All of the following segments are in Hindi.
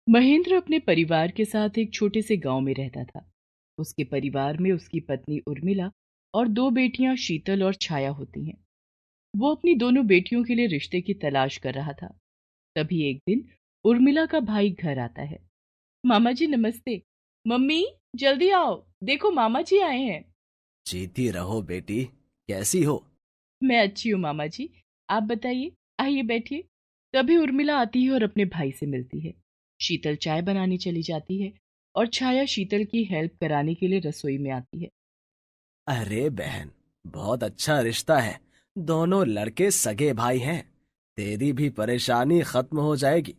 महेंद्र अपने परिवार के साथ एक छोटे से गांव में रहता था। उसके परिवार में उसकी पत्नी उर्मिला और दो बेटियां शीतल और छाया होती हैं। वो अपनी दोनों बेटियों के लिए रिश्ते की तलाश कर रहा था। तभी एक दिन उर्मिला का भाई घर आता है। मामा जी नमस्ते। मम्मी, जल्दी आओ, देखो मामा जी आए हैं। जीती रहो बेटी। कैसी हो? मैं अच्छी हूँ मामा जी। आप बताइए, आइए बैठिए। तभी उर्मिला आती है और अपने भाई से मिलती है। शीतल चाय बनाने चली जाती है और छाया शीतल की हेल्प कराने के लिए रसोई में आती है। अरे बहन, बहुत अच्छा रिश्ता है। दोनों लड़के सगे भाई हैं। तेरी भी परेशानी खत्म हो जाएगी।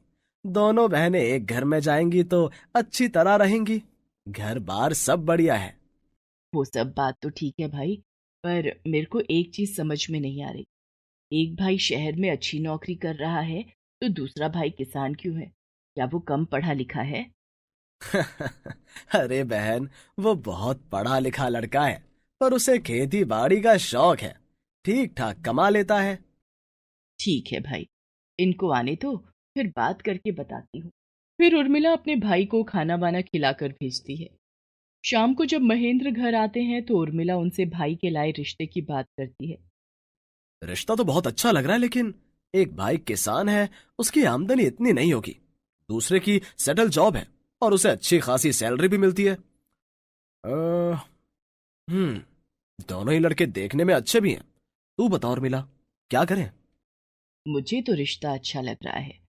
दोनों बहनें एक घर में जाएंगी तो अच्छी तरह रहेंगी। घर बार सब बढ़िया है। वो सब बात तो ठीक है भाई, पर मेरे को एक चीज समझ में नहीं आ रही। एक भाई शहर में अच्छी नौकरी कर रहा है, तो दूसरा भाई किसान क्यों है? क्या वो कम पढ़ा लिखा है? अरे बहन, वो बहुत पढ़ा लिखा लड़का है, पर उसे खेती बाड़ी का शौक है। ठीक ठाक कमा लेता है। ठीक है भाई, इनको आने दो, फिर बात करके बताती हूँ। फिर उर्मिला अपने भाई को खाना वाना खिलाकर भेजती है। शाम को जब महेंद्र घर आते हैं तो उर्मिला उनसे भाई के लाए रिश्ते की बात करती है। रिश्ता तो बहुत अच्छा लग रहा है, लेकिन एक भाई किसान है, उसकी आमदनी इतनी नहीं होगी। दूसरे की सेटल जॉब है और उसे अच्छी खासी सैलरी भी मिलती है। अ, दोनों ही लड़के देखने में अच्छे भी हैं। तू बता और मिला, क्या करें? मुझे तो रिश्ता अच्छा लग रहा है।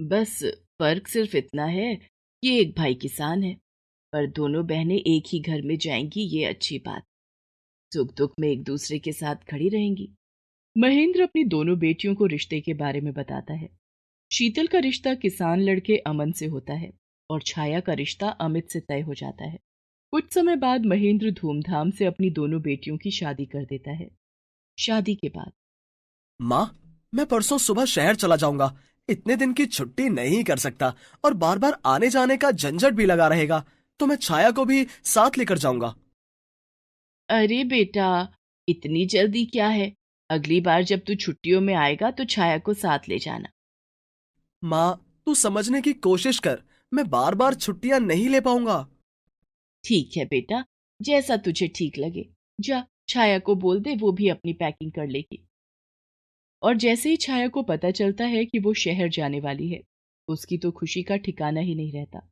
बस फर्क सिर्फ इतना है कि एक भाई किसान है, पर दोनों बहनें एक ही घर में जाएंगी, ये अच्छी बात। सुख दुख में एक दूसरे के साथ खड़ी रहेंगी। महेंद्र अपनी दोनों बेटियों को रिश्ते के बारे में बताता है। शीतल का रिश्ता किसान लड़के अमन से होता है और छाया का रिश्ता अमित से तय हो जाता है। कुछ समय बाद महेंद्र धूमधाम से अपनी दोनों बेटियों की शादी कर देता है। शादी के बाद माँ, मैं परसों सुबह शहर चला जाऊंगा। इतने दिन की छुट्टी नहीं कर सकता और बार बार आने जाने का झंझट भी लगा रहेगा। तो मैं छाया को भी साथ लेकर जाऊंगा। अरे बेटा, इतनी जल्दी क्या है? अगली बार जब तू छुट्टियों में आएगा तो छाया को साथ ले जाना। माँ, तू समझने की कोशिश कर। मैं बार बार छुट्टियां नहीं ले पाऊंगा। ठीक है बेटा, जैसा तुझे ठीक लगे। जा, छाया को बोल दे, वो भी अपनी पैकिंग कर लेगी। और जैसे ही छाया को पता चलता है कि वो शहर जाने वाली है, उसकी तो खुशी का ठिकाना ही नहीं रहता।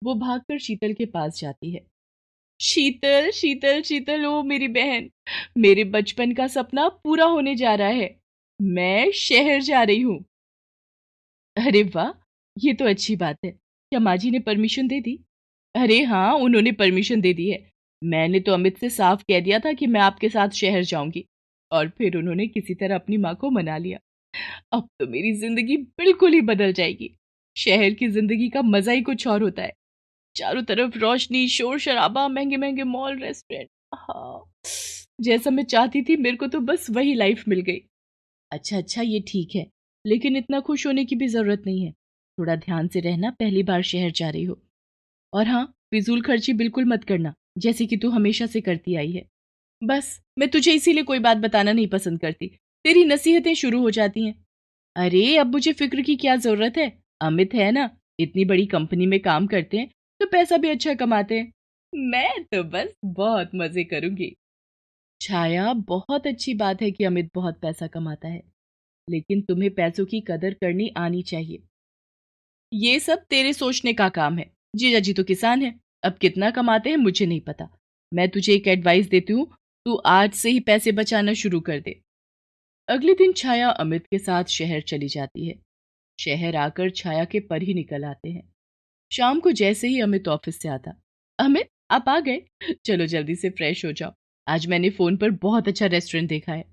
वो भागकर शीतल के पास जाती है। शीतल शीतल शीतल, ओ मेरी बहन, मेरे बचपन का सपना पूरा होने जा रहा है। मैं शहर जा रही हूँ। अरे वाह, ये तो अच्छी बात है। क्या माँ जी ने परमिशन दे दी? अरे हाँ, उन्होंने परमिशन दे दी है। मैंने तो अमित से साफ कह दिया था कि मैं आपके साथ शहर जाऊंगी, और फिर उन्होंने किसी तरह अपनी माँ को मना लिया। अब तो मेरी जिंदगी बिल्कुल ही बदल जाएगी। शहर की जिंदगी का मजा ही कुछ और होता है। चारों तरफ रोशनी, शोर शराबा, महंगे महंगे मॉल, रेस्टोरेंट। हाँ, जैसा मैं चाहती थी, मेरे को तो बस वही लाइफ मिल गई। अच्छा अच्छा, ये ठीक है, लेकिन इतना खुश होने की भी जरूरत नहीं है। थोड़ा ध्यान से रहना, पहली बार शहर जा रही हो। और हाँ, फिजूल खर्ची बिल्कुल मत करना, जैसे कि तू हमेशा से करती आई है। बस मैं तुझे इसीलिए कोई बात बताना नहीं पसंद करती। तेरी नसीहतें शुरू हो जाती हैं। अरे अब मुझे फिक्र की क्या जरूरत है? अमित है ना, इतनी बड़ी कंपनी में काम करते हैं, तो पैसा भी अच्छा कमाते हैं। मैं तो बस बहुत मजे करूंगी। छाया, बहुत अच्छी बात है कि अमित बहुत पैसा कमाता है, लेकिन तुम्हें पैसों की कदर करनी आनी चाहिए। ये सब तेरे सोचने का काम है। जीजा जी तो किसान है, अब कितना कमाते हैं मुझे नहीं पता। मैं तुझे एक एडवाइस देती हूँ, तू आज से ही पैसे बचाना शुरू कर दे। अगले दिन छाया अमित के साथ शहर चली जाती है। शहर आकर छाया के पर ही निकल आते हैं। शाम को जैसे ही अमित ऑफिस से आता, अमित आप आ गए, चलो जल्दी से फ्रेश हो जाओ। आज मैंने फोन पर बहुत अच्छा रेस्टोरेंट देखा है।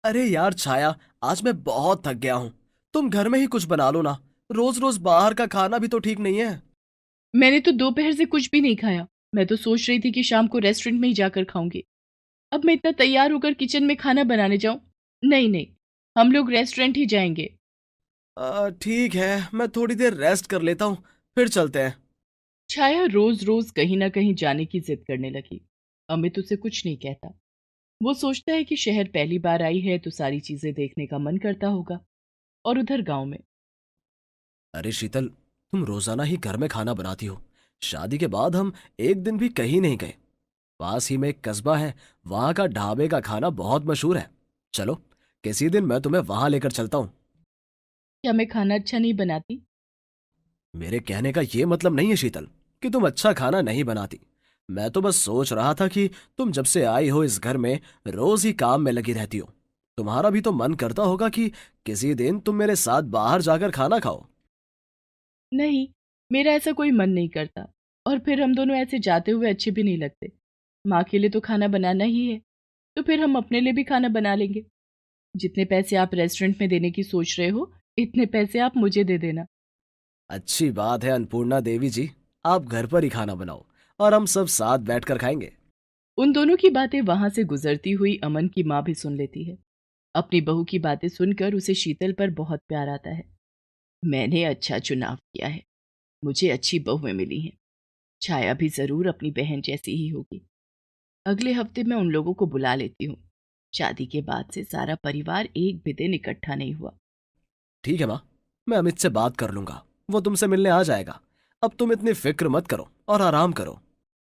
अरे यार छाया, आज मैं बहुत थक गया हूँ। तुम घर में ही कुछ बना लो ना। रोज रोज बाहर का खाना भी तो ठीक नहीं है। मैंने तो दोपहर से कुछ भी नहीं खाया। मैं तो सोच रही थी कि शाम को रेस्टोरेंट में ही जाकर खाऊंगी। अब मैं इतना तैयार होकर किचन में खाना बनाने जाऊं? नहीं नहीं, हम लोग रेस्टोरेंट ही जाएंगे। ठीक है, मैं थोड़ी देर रेस्ट कर लेता हूँ, फिर चलते हैं। छाया रोज रोज कहीं ना कहीं जाने की जिद करने लगी। अमित उसे कुछ नहीं कहता। वो सोचता है कि शहर पहली बार आई है तो सारी चीजें देखने का मन करता होगा। और उधर गांव में अरे शीतल, तुम रोजाना ही घर में खाना बनाती हो। शादी के बाद हम एक दिन भी कहीं नहीं गए। पास ही में एक कस्बा है, वहां का ढाबे का खाना बहुत मशहूर है। चलो, किसी दिन मैं तुम्हें वहां लेकर चलता हूँ। क्या मैं खाना अच्छा नहीं बनाती? मेरे कहने का ये मतलब नहीं है शीतल कि तुम अच्छा खाना नहीं बनाती। मैं तो बस सोच रहा था कि तुम जब से आई हो इस घर में रोज ही काम में लगी रहती हो। तुम्हारा भी तो मन करता होगा कि किसी दिन तुम मेरे साथ बाहर जाकर खाना खाओ। नहीं, मेरा ऐसा कोई मन नहीं करता। और फिर हम दोनों ऐसे जाते हुए अच्छे भी नहीं लगते। माँ के लिए तो खाना बनाना ही है, तो फिर हम अपने लिए भी खाना बना लेंगे। जितने पैसे आप रेस्टोरेंट में देने की सोच रहे हो, इतने पैसे आप मुझे दे देना। अच्छी बात है अन्नपूर्णा देवी जी, आप घर पर ही खाना बनाओ और हम सब साथ बैठकर खाएंगे। उन दोनों की बातें वहां से गुजरती हुई अमन की माँ भी सुन लेती है। अपनी बहू की बातें सुनकर उसे शीतल पर बहुत प्यार आता है। मैंने अच्छा चुनाव किया है, मुझे अच्छी बहुएं मिली हैं। छाया भी जरूर अपनी बहन जैसी ही होगी। अगले हफ्ते मैं उन लोगों को बुला लेती हूँ। शादी के बाद से सारा परिवार एक भी दिन इकट्ठा नहीं हुआ। ठीक है माँ, मैं अमित से बात कर लूंगा, वो तुमसे मिलने आ जाएगा। अब तुम इतनी फिक्र मत करो और आराम करो।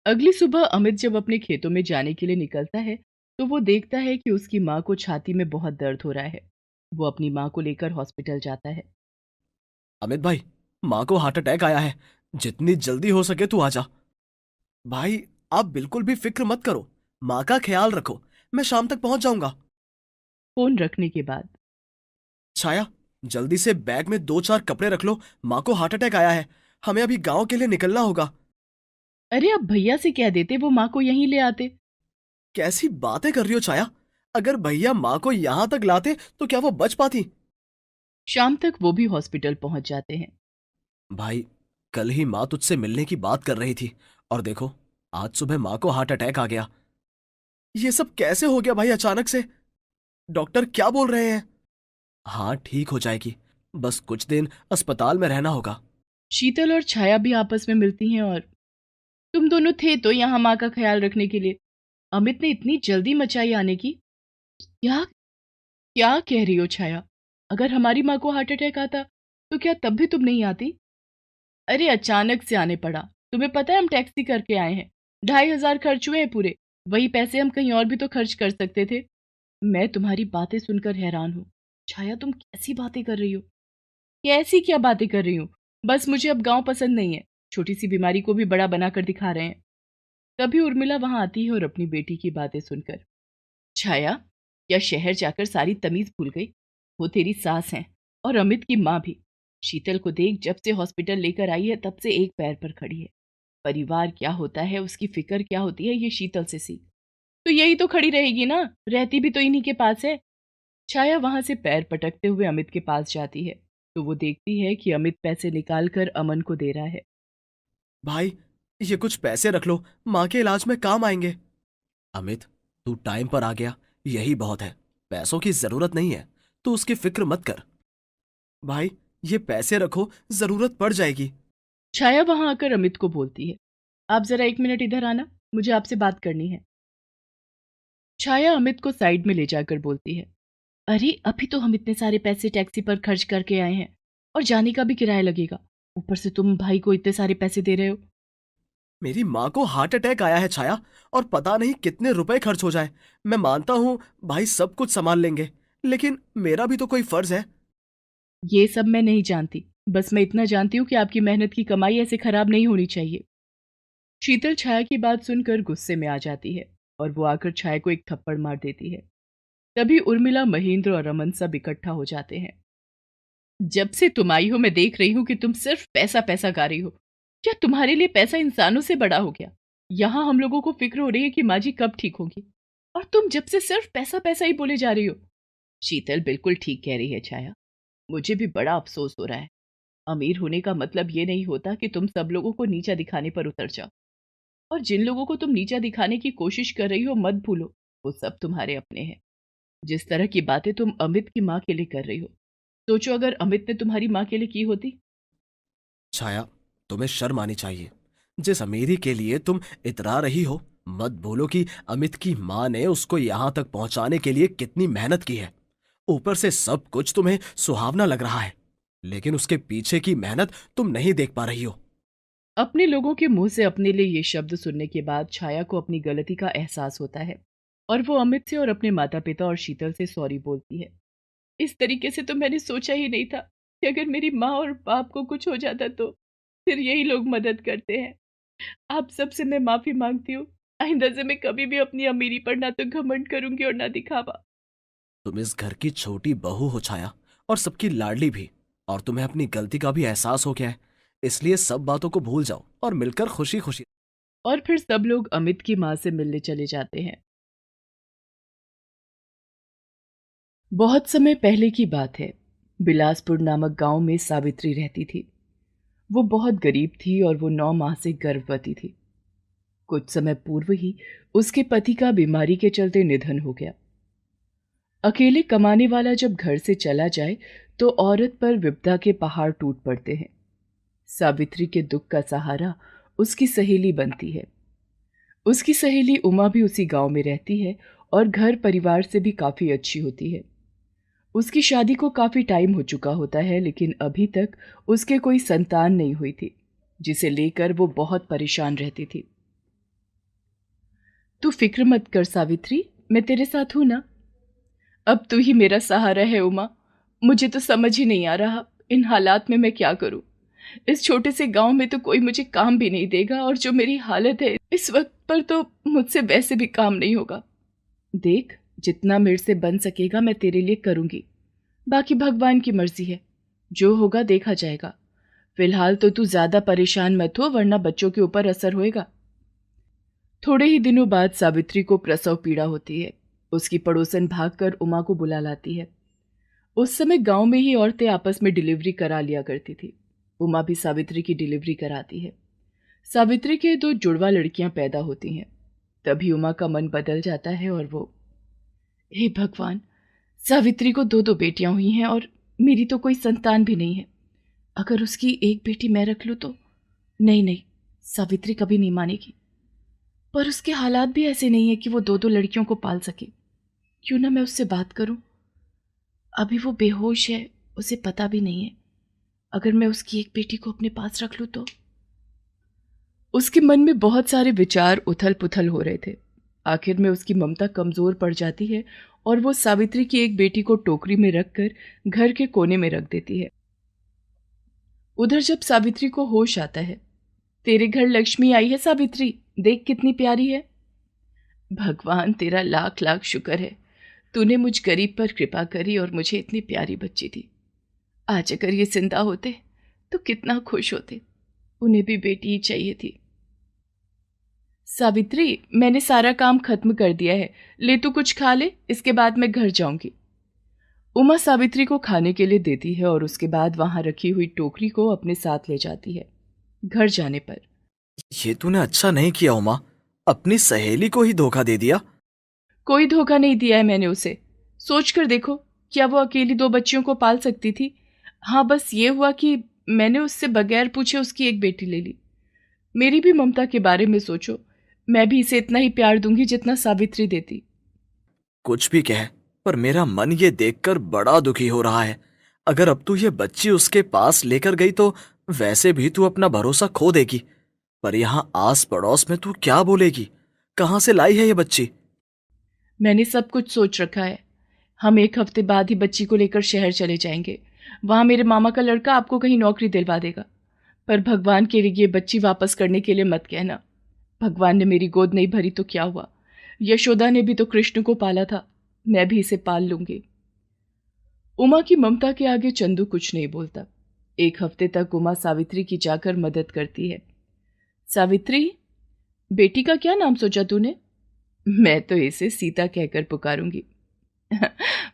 अगली सुबह अमित जब अपने खेतों में जाने के लिए निकलता है, तो वो देखता है कि उसकी माँ को छाती में बहुत दर्द हो रहा है। वो अपनी माँ को लेकर हॉस्पिटल जाता है। अमित भाई, माँ को हार्ट अटैक आया है, जितनी जल्दी हो सके तू आजा। भाई, आप बिल्कुल भी फिक्र मत करो, माँ का ख्याल रखो, मैं शाम तक पहुंच जाऊंगा। फोन रखने के बाद, छाया, जल्दी से बैग में 2-4 कपड़े रख लो, माँ को हार्ट अटैक आया है, हमें अभी गांव के लिए निकलना होगा। अरे आप भैया से कह देते, वो माँ को यहीं ले आते। कैसी बातें कर रही हो छाया? अगर भैया माँ को यहां तक लाते तो क्या वो बच पाती? शाम तक वो भी हॉस्पिटल पहुंच जाते हैं। भाई, कल ही माँ तुझसे मिलने की बात कर रही थी और देखो, आज सुबह माँ को हार्ट अटैक आ गया। ये सब कैसे हो गया भाई अचानक से? डॉक्टर क्या बोल रहे हैं? हाँ, ठीक हो जाएगी, बस कुछ दिन अस्पताल में रहना होगा। शीतल और छाया भी आपस में मिलती हैं और तुम दोनों थे तो यहाँ माँ का ख्याल रखने के लिए। अमित ने इतनी जल्दी मचाई आने की। क्या क्या कह रही हो छाया? अगर हमारी माँ को हार्ट अटैक आता तो क्या तब भी तुम नहीं आती? अरे अचानक से आने पड़ा। तुम्हें पता है हम टैक्सी करके आए हैं। 2,500 खर्च हुए हैं पूरे। वही पैसे हम कहीं और भी तो खर्च कर सकते थे। मैं तुम्हारी बातें सुनकर हैरान हूँ। छाया, तुम कैसी बातें कर रही हो? कैसी क्या बातें कर रही हूँ? बस मुझे अब गांव पसंद नहीं है। छोटी सी बीमारी को भी बड़ा बनाकर दिखा रहे हैं। तभी उर्मिला वहां आती है और अपनी बेटी की बातें सुनकर, छाया, क्या शहर जाकर सारी तमीज भूल गई? वो तेरी सास हैं और अमित की माँ भी। शीतल को देख, जब से हॉस्पिटल लेकर आई है तब से एक पैर पर खड़ी है। परिवार क्या होता है, उसकी फिक्र क्या होती है, ये शीतल से सीख। तो यही तो खड़ी रहेगी ना, रहती भी तो इन्हीं के पास है। छाया वहां से पैर पटकते हुए अमित के पास जाती है, तो वो देखती है कि अमित पैसे निकाल कर अमन को दे रहा है। भाई, ये कुछ पैसे रख लो, माँ के इलाज में काम आएंगे। अमित, तू टाइम पर आ गया, यही बहुत है। पैसों की जरूरत नहीं है, तू उसकी फिक्र मत कर। भाई, ये पैसे रखो, जरूरत पड़ जाएगी। छाया वहां आकर अमित को बोलती है, आप जरा 1 मिनट इधर आना, मुझे आपसे बात करनी है। छाया अमित को साइड में ले जाकर बोलती है, अरे अभी तो हम इतने सारे पैसे टैक्सी पर खर्च करके आए हैं और जाने का भी किराया लगेगा। ऊपर से तुम भाई को इतने सारे पैसे दे रहे हो। मेरी माँ को हार्ट अटैक आया है छाया, और पता नहीं कितने रुपए खर्च हो जाए। मैं मानता हूँ भाई सब कुछ संभाल लेंगे, लेकिन मेरा भी तो कोई फर्ज है। ये सब मैं नहीं जानती, बस मैं इतना जानती हूँ कि आपकी मेहनत की कमाई ऐसे खराब नहीं होनी चाहिए। शीतल छाया की बात सुनकर गुस्से में आ जाती है और वो आकर छाया को एक थप्पड़ मार देती है। तभी उर्मिला, महेंद्र और अमन सब इकट्ठा हो जाते हैं। जब से तुम आई हो मैं देख रही हूँ कि तुम सिर्फ पैसा पैसा गा रही हो। क्या तुम्हारे लिए पैसा इंसानों से बड़ा हो गया? यहाँ हम लोगों को फिक्र हो रही है कि माँ जी कब ठीक होगी, और तुम जब से सिर्फ पैसा पैसा ही बोले जा रही हो। शीतल बिल्कुल ठीक कह रही है छाया, मुझे भी बड़ा अफसोस हो रहा है। अमीर होने का मतलब ये नहीं होता कि तुम सब लोगों को नीचा दिखाने पर उतर जाओ। और जिन लोगों को तुम नीचा दिखाने की कोशिश कर रही हो मत भूलो, वो सब तुम्हारे अपने हैं। जिस तरह की बातें तुम अमित की माँ के लिए कर रही हो, सोचो अगर अमित ने तुम्हारी माँ के लिए की होती। छाया, तुम्हें शर्म आनी चाहिए। जिस अमीरी के लिए तुम इतरा रही हो, मत भूलो कि अमित की माँ ने उसको यहाँ तक पहुँचाने के लिए कितनी मेहनत की है। ऊपर से सब कुछ तुम्हें सुहावना लग रहा है। लेकिन उसके पीछे की मेहनत तुम नहीं देख पा रही हो। अपने लोगों के मुंह से अपने लिए ये शब्द सुनने के बाद छाया को अपनी गलती का एहसास होता है और वो अमित से और अपने माता पिता और शीतल से सॉरी बोलती है। इस तरीके से तो मैंने सोचा ही नहीं था कि अगर मेरी माँ और बाप को कुछ हो जाता तो फिर यही लोग मदद करते हैं। आप सबसे मैं माफी मांगती हूँ। आइंदा से मैं कभी भी अपनी अमीरी पर ना तो घमंड करूंगी और ना दिखावा। तुम इस घर की छोटी बहू हो छाया, और सबकी लाडली भी। और तुम्हें अपनी गलती का भी एहसास हो गया है, इसलिए सब बातों को भूल जाओ और मिलकर खुशी खुशी। और फिर सब लोग अमित की माँ से मिलने चले जाते हैं। बहुत समय पहले की बात है। बिलासपुर नामक गांव में सावित्री रहती थी। वो बहुत गरीब थी और वो 9 माह से गर्भवती थी। कुछ समय पूर्व ही उसके पति का बीमारी के चलते निधन हो गया। अकेले कमाने वाला जब घर से चला जाए तो औरत पर विपदा के पहाड़ टूट पड़ते हैं। सावित्री के दुख का सहारा उसकी सहेली बनती है। उसकी सहेली उमा भी उसी गांव में रहती है और घर परिवार से भी काफी अच्छी होती है। उसकी शादी को काफी टाइम हो चुका होता है, लेकिन अभी तक उसके कोई संतान नहीं हुई थी, जिसे लेकर वो बहुत परेशान रहती थी। तू फिक्र मत कर सावित्री, मैं तेरे साथ हूं ना। अब तू ही मेरा सहारा है उमा। मुझे तो समझ ही नहीं आ रहा इन हालात में मैं क्या करूं। इस छोटे से गांव में तो कोई मुझे काम भी नहीं देगा और जो मेरी हालत है इस वक्त पर तो मुझसे वैसे भी काम नहीं होगा। देख, जितना मेरे से बन सकेगा मैं तेरे लिए करूंगी। बाकी भगवान की मर्जी है, जो होगा देखा जाएगा। फिलहाल तो तू ज्यादा परेशान मत हो, वरना बच्चों के ऊपर असर होएगा। थोड़े ही दिनों बाद सावित्री को प्रसव पीड़ा होती है। उसकी पड़ोसन भागकर उमा को बुला लाती है। उस समय गांव में ही औरतें आपस में डिलीवरी करा लिया करती थी। उमा भी सावित्री की डिलीवरी कराती है। सावित्री के 2 जुड़वा लड़कियां पैदा होती हैं। तभी उमा का मन बदल जाता है और वो, हे भगवान, सावित्री को 2 बेटियां हुई हैं और मेरी तो कोई संतान भी नहीं है। अगर उसकी एक बेटी मैं रख लूं तो? नहीं नहीं, सावित्री कभी नहीं मानेगी। पर उसके हालात भी ऐसे नहीं है कि वो 2 लड़कियों को पाल सके। क्यों ना मैं उससे बात करूं। अभी वो बेहोश है, उसे पता भी नहीं है। अगर मैं उसकी एक बेटी को अपने पास रख लूं तो? उसके मन में बहुत सारे विचार उथल पुथल हो रहे थे। आखिर में उसकी ममता कमजोर पड़ जाती है और वो सावित्री की एक बेटी को टोकरी में रखकर घर के कोने में रख देती है। उधर जब सावित्री को होश आता है, तेरे घर लक्ष्मी आई है सावित्री, देख कितनी प्यारी है। भगवान तेरा लाख लाख शुक्र है, तूने मुझ गरीब पर कृपा करी और मुझे इतनी प्यारी बच्ची दी। आज अगर ये जिंदा होते तो कितना खुश होते। उन्हें भी बेटी ही चाहिए थी। सावित्री, मैंने सारा काम खत्म कर दिया है, ले तू कुछ खा ले, इसके बाद मैं घर जाऊंगी। उमा सावित्री को खाने के लिए देती है और उसके बाद वहां रखी हुई टोकरी को अपने साथ ले जाती है। घर जाने पर, ये तूने अच्छा नहीं किया उमा, अपनी सहेली को ही धोखा दे दिया। कोई धोखा नहीं दिया है मैंने उसे। सोच कर देखो, क्या वो अकेली 2 बच्चियों को पाल सकती थी? हाँ, बस ये हुआ कि मैंने उससे बगैर पूछे उसकी एक बेटी ले ली। मेरी भी ममता के बारे में सोचो, मैं भी इसे इतना ही प्यार दूंगी जितना सावित्री देती। कुछ भी कह, पर मेरा मन ये देखकर बड़ा दुखी हो रहा है। अगर अब तू ये बच्ची उसके पास लेकर गई तो वैसे भी तू अपना भरोसा खो देगी। पर यहाँ आस पड़ोस में तू क्या बोलेगी? कहाँ से लाई है ये बच्ची? मैंने सब कुछ सोच रखा है। हम 1 हफ्ते बाद ही बच्ची को लेकर शहर चले जाएंगे। वहां मेरे मामा का लड़का आपको कहीं नौकरी दिलवा देगा। पर भगवान के लिए ये बच्ची वापस करने के लिए मत कहना। भगवान ने मेरी गोद नहीं भरी तो क्या हुआ? यशोदा ने भी तो कृष्ण को पाला था, मैं भी इसे पाल लूंगी। उमा की ममता के आगे चंदू कुछ नहीं बोलता। 1 हफ्ते तक उमा सावित्री की जाकर मदद करती है। सावित्री, बेटी का क्या नाम सोचा तूने? मैं तो इसे सीता कहकर पुकारूंगी।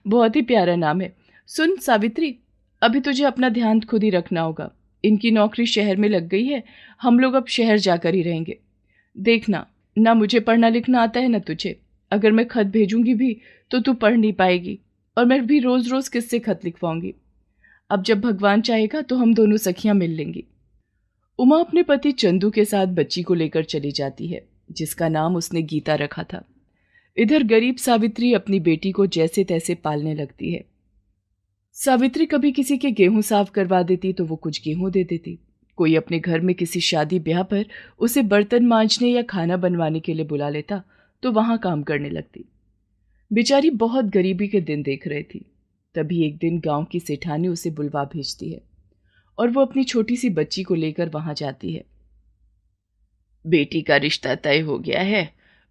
बहुत ही प्यारा नाम है। सुन सावित्री, अभी तुझे अपना ध्यान खुद ही रखना होगा। इनकी नौकरी शहर में लग गई है, हम लोग अब शहर जाकर ही रहेंगे। देखना, ना मुझे पढ़ना लिखना आता है ना तुझे। अगर मैं खत भेजूंगी भी तो तू पढ़ नहीं पाएगी और मैं भी रोज रोज किससे खत लिखवाऊंगी। अब जब भगवान चाहेगा तो हम दोनों सखियां मिल लेंगी। उमा अपने पति चंदू के साथ बच्ची को लेकर चली जाती है, जिसका नाम उसने गीता रखा था। इधर गरीब सावित्री अपनी बेटी को जैसे तैसे पालने लगती है। सावित्री कभी किसी के गेहूं साफ करवा देती तो वो कुछ गेहूं दे देती। कोई अपने घर में किसी शादी ब्याह पर उसे बर्तन मांजने या खाना बनवाने के लिए बुला लेता तो वहां काम करने लगती। बेचारी बहुत गरीबी के दिन देख रही थी। तभी एक दिन गांव की सेठानी उसे बुलवा भेजती है और वो अपनी छोटी सी बच्ची को लेकर वहां जाती है। बेटी का रिश्ता तय हो गया है।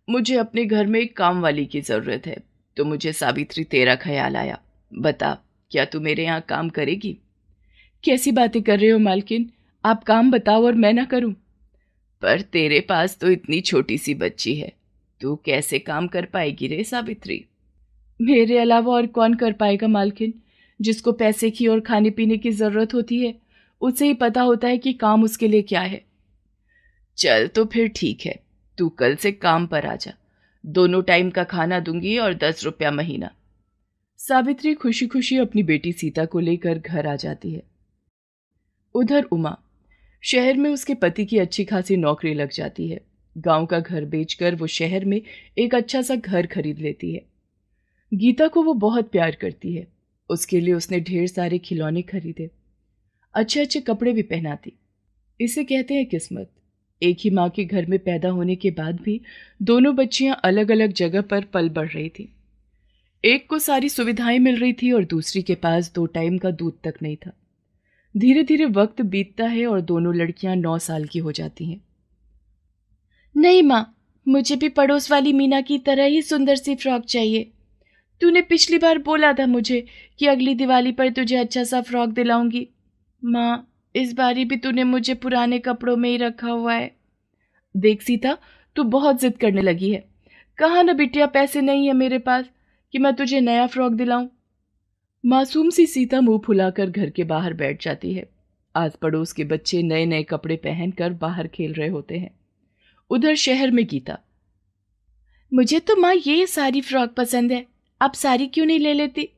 मुझे अपने घर में एक काम वाली की जरूरत है, तो मुझे सावित्री तेरा ख्याल आया। बता, क्या तू मेरे यहाँ काम करेगी? कैसी बातें कर रहे हो मालकिन? आप काम बताओ और मैं ना करूं। पर तेरे पास तो इतनी छोटी सी बच्ची है, तू कैसे काम कर पाएगी रे सावित्री? मेरे अलावा और कौन कर पाएगा मालकिन? जिसको पैसे की और खाने पीने की जरूरत होती है उसे ही पता होता है कि काम उसके लिए क्या है। चल तो फिर ठीक है, तू कल से काम पर आ जा। दोनों टाइम का खाना दूंगी और 10 रुपया महीना। सावित्री खुशी खुशी अपनी बेटी सीता को लेकर घर आ जाती है। उधर उमा, शहर में उसके पति की अच्छी खासी नौकरी लग जाती है। गांव का घर बेचकर वो शहर में एक अच्छा सा घर खरीद लेती है। गीता को वो बहुत प्यार करती है। उसके लिए उसने ढेर सारे खिलौने खरीदे, अच्छे अच्छे कपड़े भी पहनाती। इसे कहते हैं किस्मत। एक ही माँ के घर में पैदा होने के बाद भी दोनों बच्चियां अलग अलग जगह पर पल बढ़ रही थी। एक को सारी सुविधाएं मिल रही थी और दूसरी के पास 2 टाइम का दूध तक नहीं था। धीरे धीरे वक्त बीतता है और दोनों लड़कियां 9 साल की हो जाती हैं। नहीं माँ, मुझे भी पड़ोस वाली मीना की तरह ही सुंदर सी फ्रॉक चाहिए। तूने पिछली बार बोला था मुझे कि अगली दिवाली पर तुझे अच्छा सा फ्रॉक दिलाऊंगी। माँ, इस बारी भी तूने मुझे पुराने कपड़ों में ही रखा हुआ है। देख सीता, तू बहुत जिद करने लगी है। कहा ना बिटिया, पैसे नहीं है मेरे पास कि मैं तुझे नया फ्रॉक दिलाऊं। मासूम सी सीता मुंह फुलाकर घर के बाहर बैठ जाती है। आस पड़ोस के बच्चे नए नए कपड़े पहनकर बाहर खेल रहे होते हैं। उधर शहर में गीता, मुझे तो माँ ये सारी फ्रॉक पसंद है, आप सारी क्यों नहीं ले लेती?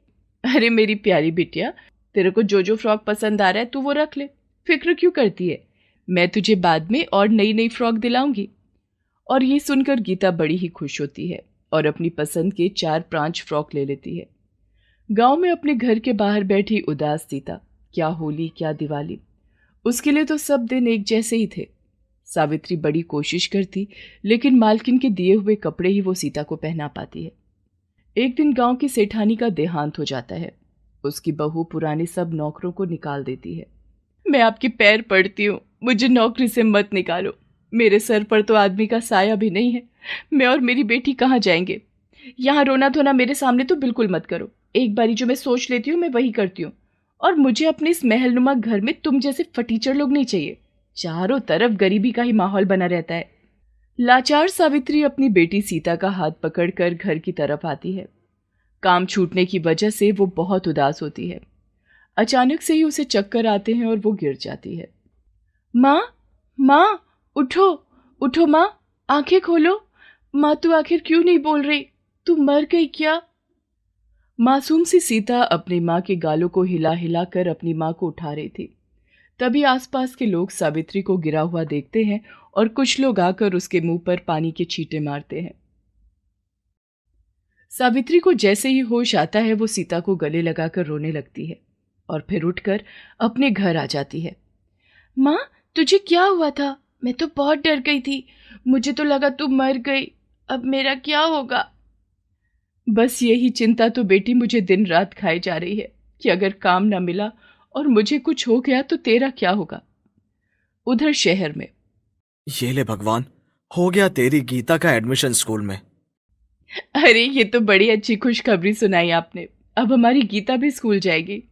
अरे मेरी प्यारी बिटिया, तेरे को जो जो फ्रॉक पसंद आ रहा है तू वो रख ले, फिक्र क्यों करती है? मैं तुझे बाद में और नई नई फ्रॉक दिलाऊंगी। और ये सुनकर गीता बड़ी ही खुश होती है और अपनी पसंद के 4-5 फ्रॉक ले लेती है। गांव में अपने घर के बाहर बैठी उदास सीता, क्या होली क्या दिवाली, उसके लिए तो सब दिन एक जैसे ही थे। सावित्री बड़ी कोशिश करती, लेकिन मालकिन के दिए हुए कपड़े ही वो सीता को पहना पाती है। एक दिन गांव की सेठानी का देहांत हो जाता है। उसकी बहू पुराने सब नौकरों को निकाल देती है। मैं आपके पैर पड़ती हूँ, मुझे नौकरी से मत निकालो। मेरे सर पर तो आदमी का साया भी नहीं है। मैं और मेरी बेटी कहाँ जाएंगे? यहाँ रोना धोना मेरे सामने तो बिल्कुल मत करो। एक बारी जो मैं सोच लेती हूँ मैं वही करती हूँ। और मुझे अपने इस महलनुमा घर में तुम जैसे फटीचर लोग नहीं चाहिए। चारों तरफ गरीबी का ही माहौल बना रहता है। लाचार सावित्री अपनी बेटी सीता का हाथ पकड़कर घर की तरफ आती है। काम छूटने की वजह से वो बहुत उदास होती है। अचानक से ही उसे चक्कर आते हैं और वो गिर जाती है। माँ, माँ, उठो, उठो माँ, आंखें खोलो। माँ, तू आखिर क्यों नहीं बोल रही? तू मर गई क्या? मासूम सी सीता अपनी माँ के गालों को हिला हिला कर अपनी माँ को उठा रही थी। तभी आसपास के लोग सावित्री को गिरा हुआ देखते हैं और कुछ लोग आकर उसके मुंह पर पानी के छींटे मारते हैं। सावित्री को जैसे ही होश आता है वो सीता को गले लगाकर रोने लगती है और फिर उठकर अपने घर आ जाती है। माँ, तुझे क्या हुआ था? मैं तो बहुत डर गई थी। मुझे तो लगा तू मर गई। अब मेरा क्या होगा? बस यही चिंता तो बेटी मुझे दिन रात खाई जा रही है कि अगर काम ना मिला और मुझे कुछ हो गया तो तेरा क्या होगा? उधर शहर में, ये ले भगवान, हो गया तेरी गीता का एडमिशन स्कूल में। अरे ये तो बड़ी अच्छी खुशखबरी सुनाई आपने। अब हमारी गीता भी स्कूल जाएगी।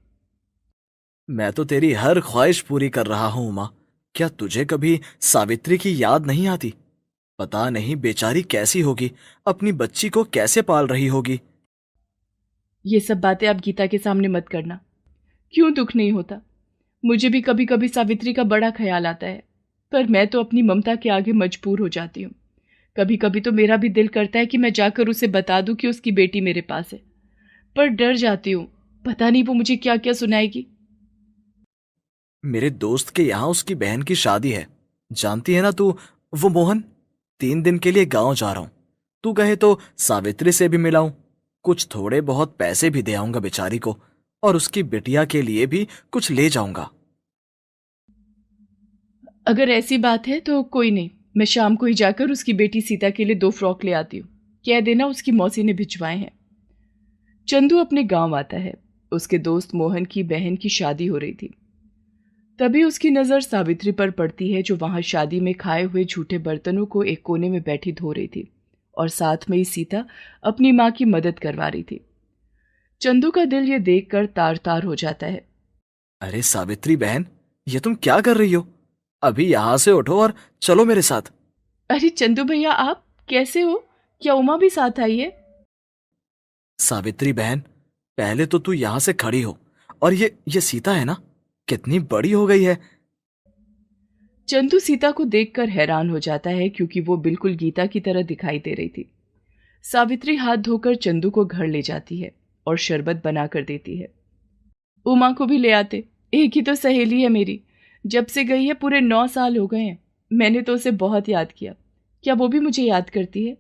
मैं तो तेरी हर ख्वाहिश पूरी कर रहा हूं उमा। क्या तुझे कभी सावित्री की याद नहीं आती? पता नहीं बेचारी कैसी होगी, अपनी बच्ची को कैसे पाल रही होगी। ये सब बातें आप गीता के सामने मत करना। क्यों दुख नहीं होता? मुझे भी कभी कभी सावित्री का बड़ा ख्याल आता है, पर मैं तो अपनी ममता के आगे मजबूर हो जाती हूँ। कभी कभी तो मेरा भी दिल करता है कि मैं जाकर उसे बता दूं कि उसकी बेटी मेरे पास है, पर डर जाती हूँ। पता नहीं वो मुझे क्या क्या सुनाएगी। मेरे दोस्त के यहाँ उसकी बहन की शादी है, जानती है ना तू, वो मोहन। 3 दिन के लिए गांव जा रहा हूं। तू कहे तो सावित्री से भी मिलाऊं, कुछ थोड़े बहुत पैसे भी दे आऊंगा बेचारी को। और उसकी बिटिया के लिए भी कुछ ले जाऊंगा। अगर ऐसी बात है तो कोई नहीं, मैं शाम को ही जाकर उसकी बेटी सीता के लिए 2 फ्रॉक ले आती हूँ। कह देना उसकी मौसी ने भिजवाए हैं। चंदू अपने गांव आता है। उसके दोस्त मोहन की बहन की शादी हो रही थी। तभी उसकी नज़र सावित्री पर पड़ती है, जो वहां शादी में खाए हुए झूठे बर्तनों को एक कोने में बैठी धो रही थी और साथ में ही सीता अपनी माँ की मदद करवा रही थी। चंदू का दिल ये देखकर तार तार हो जाता है। अरे सावित्री बहन, ये तुम क्या कर रही हो? अभी यहां से उठो और चलो मेरे साथ। अरे चंदू भैया, आप कैसे हो? क्या उमा भी साथ आई है? सावित्री बहन, पहले तो तू यहां से खड़ी हो। और ये सीता है ना, कितनी बड़ी हो गई है। चंदू सीता को देखकर हैरान हो जाता है, क्योंकि वो बिल्कुल गीता की तरह दिखाई दे रही थी। सावित्री हाथ धोकर चंदू को घर ले जाती है और शरबत बना कर देती है। उमा को भी ले आते, एक ही तो सहेली है मेरी। जब से गई है पूरे 9 साल हो गए हैं। मैंने तो उसे बहुत याद किया। क्या वो भी मुझे याद करती है?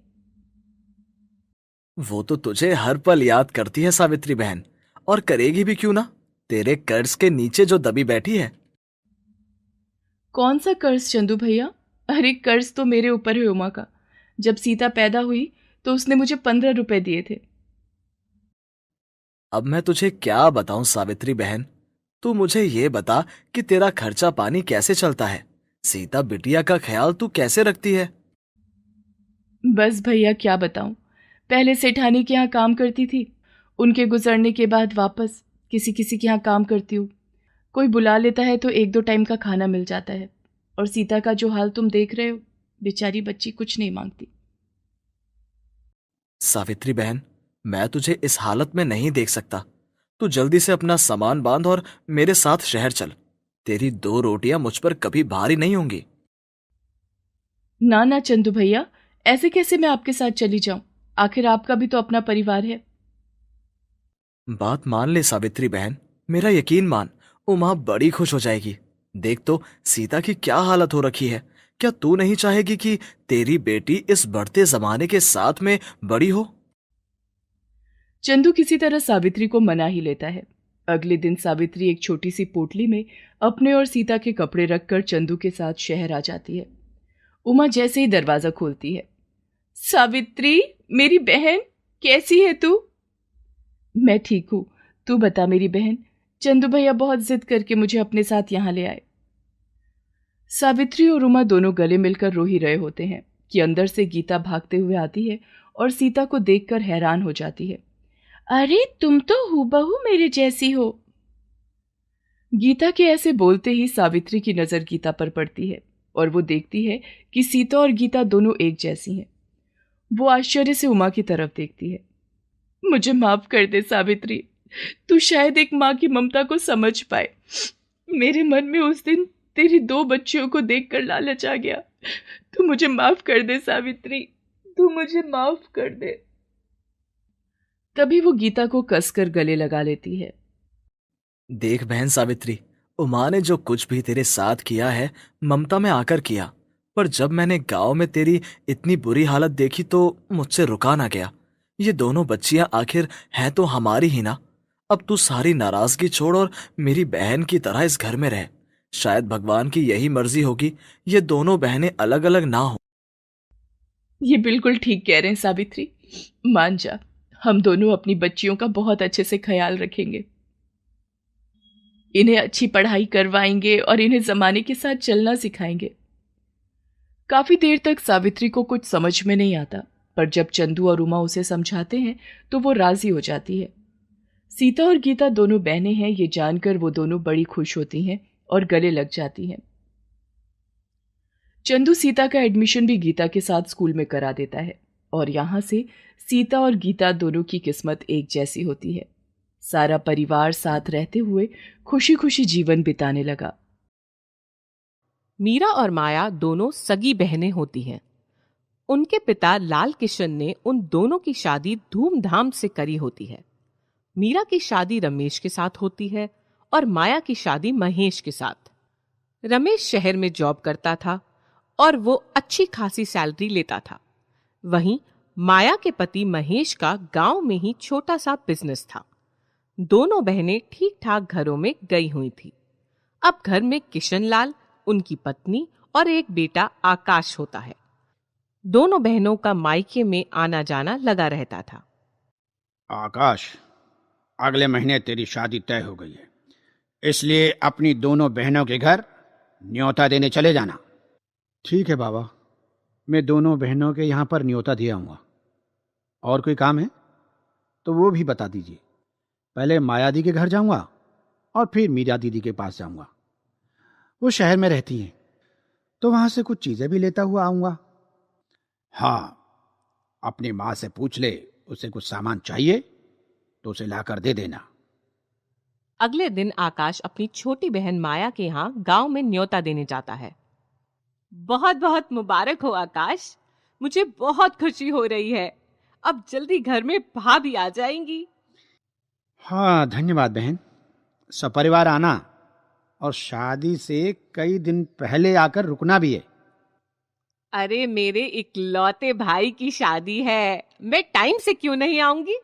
वो तो तुझे हर पल याद करती है सावित्री बहन, और करेगी भी क्यों ना, तेरे कर्ज के नीचे जो दबी बैठी है। कौन सा कर्ज चंदू भैया? अरे कर्ज तो मेरे ऊपर है उमा का। जब सीता पैदा हुई तो उसने मुझे 15 रुपए दिए थे। अब मैं तुझे क्या बताऊं सावित्री बहन, तू मुझे ये बता कि तेरा खर्चा पानी कैसे चलता है। सीता बिटिया का ख्याल तू कैसे रखती है? बस भैया क्या बताऊं। पहले सेठानी के यहाँ काम करती थी। उनके गुजरने के बाद वापस किसी किसी के यहाँ काम करती हूँ। कोई बुला लेता है तो 1-2 टाइम का खाना मिल जाता है। और सीता का जो हाल तुम देख रहे हो, बेचारी बच्ची कुछ नहीं मांगती। सावित्री बहन, मैं तुझे इस हालत में नहीं देख सकता। तू जल्दी से अपना सामान बांध और मेरे साथ शहर चल। तेरी 2 रोटियां मुझ पर कभी भारी नहीं होंगी। ना ना चंदू भैया, ऐसे कैसे मैं आपके साथ चली जाऊं? आखिर आपका भी तो अपना परिवार है। बात मान ले सावित्री बहन, मेरा यकीन मान। उमा बड़ी खुश हो जाएगी। देख तो सीता की क्या हालत हो रखी है। क्या तू नहीं चाहेगी कि तेरी बेटी इस बढ़ते जमाने के साथ में बड़ी हो? चंदू किसी तरह सावित्री को मना ही लेता है। अगले दिन सावित्री एक छोटी सी पोटली में अपने और सीता के कपड़े रखकर चंदू के साथ शहर आ जाती है। उमा जैसे ही दरवाजा खोलती है, सावित्री मेरी बहन, कैसी है तू? मैं ठीक हूं, तू बता मेरी बहन। चंदू भैया बहुत जिद करके मुझे अपने साथ यहां ले आए। सावित्री और उमा दोनों गले मिलकर रो ही रहे होते हैं कि अंदर से गीता भागते हुए आती है और सीता को देखकर हैरान हो जाती है। अरे तुम तो हूबहू मेरे जैसी हो। गीता के ऐसे बोलते ही सावित्री की नजर गीता पर पड़ती है और वो देखती है कि सीता और गीता दोनों एक जैसी हैं। वो आश्चर्य से उमा की तरफ देखती है। मुझे माफ कर दे सावित्री, तू शायद एक माँ की ममता को समझ पाए। मेरे मन में उस दिन तेरी 2 बच्चियों को देखकर लालच आ गया। तू मुझे माफ कर दे सावित्री, तू मुझे माफ कर दे। तभी वो गीता को कसकर गले लगा लेती है। देख बहन सावित्री, उमा ने जो कुछ भी तेरे साथ किया है ममता में आकर किया, पर जब मैंने गांव में तेरी इतनी बुरी हालत देखी तो मुझसे रुका ना गया। ये दोनों बच्चियां आखिर हैं तो हमारी ही ना। अब तू सारी नाराजगी छोड़ और मेरी बहन की तरह इस घर में रह। शायद भगवान की यही मर्जी होगी, ये दोनों बहनें अलग अलग ना हो। ये बिल्कुल ठीक कह रहे हैं सावित्री। मान जा, हम दोनों अपनी बच्चियों का बहुत अच्छे से ख्याल रखेंगे। इन्हें अच्छी पढ़ाई करवाएंगे और इन्हें जमाने के साथ चलना सिखाएंगे। काफी देर तक सावित्री को कुछ समझ में नहीं आता, पर जब चंदू और उमा उसे समझाते हैं तो वो राजी हो जाती है। सीता और गीता दोनों बहनें हैं, ये जानकर वो दोनों बड़ी खुश होती हैं और गले लग जाती हैं। चंदू सीता का एडमिशन भी गीता के साथ स्कूल में करा देता है और यहां से सीता और गीता दोनों की किस्मत एक जैसी होती है। सारा परिवार साथ रहते हुए खुशी खुशी जीवन बिताने लगा। मीरा और माया दोनों सगी बहनें होती हैं। उनके पिता लाल किशन ने उन दोनों की शादी धूमधाम से करी होती है। मीरा की शादी रमेश के साथ होती है और माया की शादी महेश के साथ। रमेश शहर में जॉब करता था और वो अच्छी खासी सैलरी लेता था। वहीं माया के पति महेश का गांव में ही छोटा सा बिजनेस था। दोनों बहनें ठीक ठाक घरों में गई हुई थी। अब घर में किशनलाल, उनकी पत्नी और एक बेटा आकाश होता है। दोनों बहनों का मायके में आना जाना लगा रहता था। आकाश, अगले महीने तेरी शादी तय हो गई है, इसलिए अपनी दोनों बहनों के घर न्योता देने चले जाना। ठीक है बाबा, मैं दोनों बहनों के यहाँ पर न्योता दे आऊँगा। और कोई काम है तो वो भी बता दीजिए। पहले माया दी के घर जाऊँगा और फिर मीरा दीदी के पास जाऊँगा। वो शहर में रहती हैं, तो वहाँ से कुछ चीज़ें भी लेता हुआ आऊँगा। हाँ, अपनी माँ से पूछ ले, उसे कुछ सामान चाहिए तो उसे लाकर दे देना। अगले दिन आकाश अपनी छोटी बहन माया के यहाँ गांव में न्योता देने जाता है। बहुत बहुत मुबारक हो आकाश, मुझे बहुत खुशी हो रही है। अब जल्दी घर में भाभी आ जाएंगी। हाँ, धन्यवाद बहन। सपरिवार आना और शादी से कई दिन पहले आकर रुकना भी है। अरे मेरे इकलौते भाई की शादी है, मैं टाइम से क्यों नहीं आऊंगी?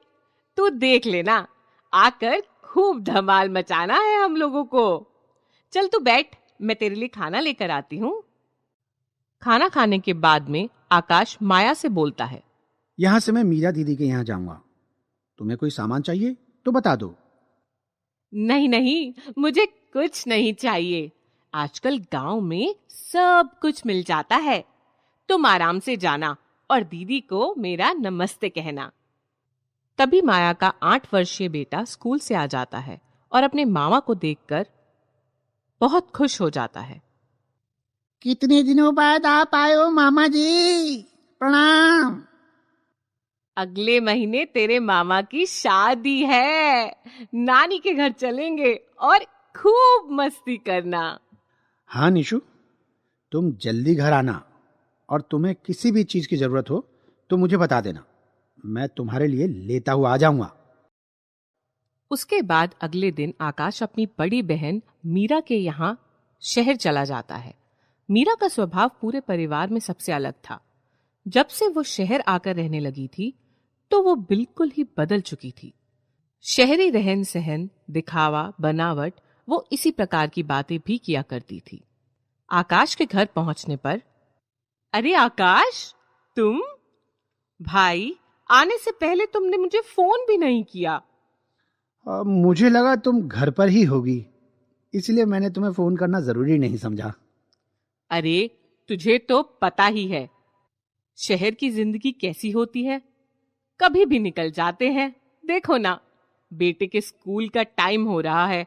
तू देख लेना, आकर खूब धमाल मचाना है हम लोगों को। चल तू बैठ, मैं तेरे लिए खाना लेकर आती हूँ। खाना खाने के बाद में आकाश माया से बोलता है, यहाँ से मैं मीरा दीदी के यहाँ जाऊंगा। तुम्हें कोई सामान चाहिए तो बता दो। नहीं नहीं, मुझे कुछ नहीं चाहिए। आजकल गांव में सब कुछ मिल जाता है। तुम आराम से जाना और दीदी को मेरा नमस्ते कहना। तभी माया का 8 वर्षीय बेटा स्कूल से आ जाता है और अपने मामा को देखकर बहुत खुश हो जाता है। कितने दिनों बाद आप आए हो मामा जी, प्रणाम। अगले महीने तेरे मामा की शादी है, नानी के घर चलेंगे और खूब मस्ती करना। हाँ निशु, तुम जल्दी घर आना और तुम्हें किसी भी चीज की जरूरत हो तो मुझे बता देना, मैं तुम्हारे लिए लेता हुआ आ जाऊंगा। उसके बाद अगले दिन आकाश अपनी बड़ी बहन मीरा के यहाँ शहर चला जाता है। मीरा का स्वभाव पूरे परिवार में सबसे अलग था। जब से वो शहर आकर रहने लगी थी तो वो बिल्कुल ही बदल चुकी थी। शहरी रहन सहन, दिखावा, बनावट, वो इसी प्रकार की बातें भी किया करती थी। आकाश के घर पहुंचने पर, अरे आकाश, तुम? भाई, आने से पहले तुमने मुझे फोन भी नहीं किया। मुझे लगा तुम घर पर ही होगी, इसलिए मैंने तुम्हें फोन करना जरूरी नहीं समझा। अरे तुझे तो पता ही है शहर की जिंदगी कैसी होती है, कभी भी निकल जाते हैं। देखो ना, बेटे के स्कूल का टाइम हो रहा है।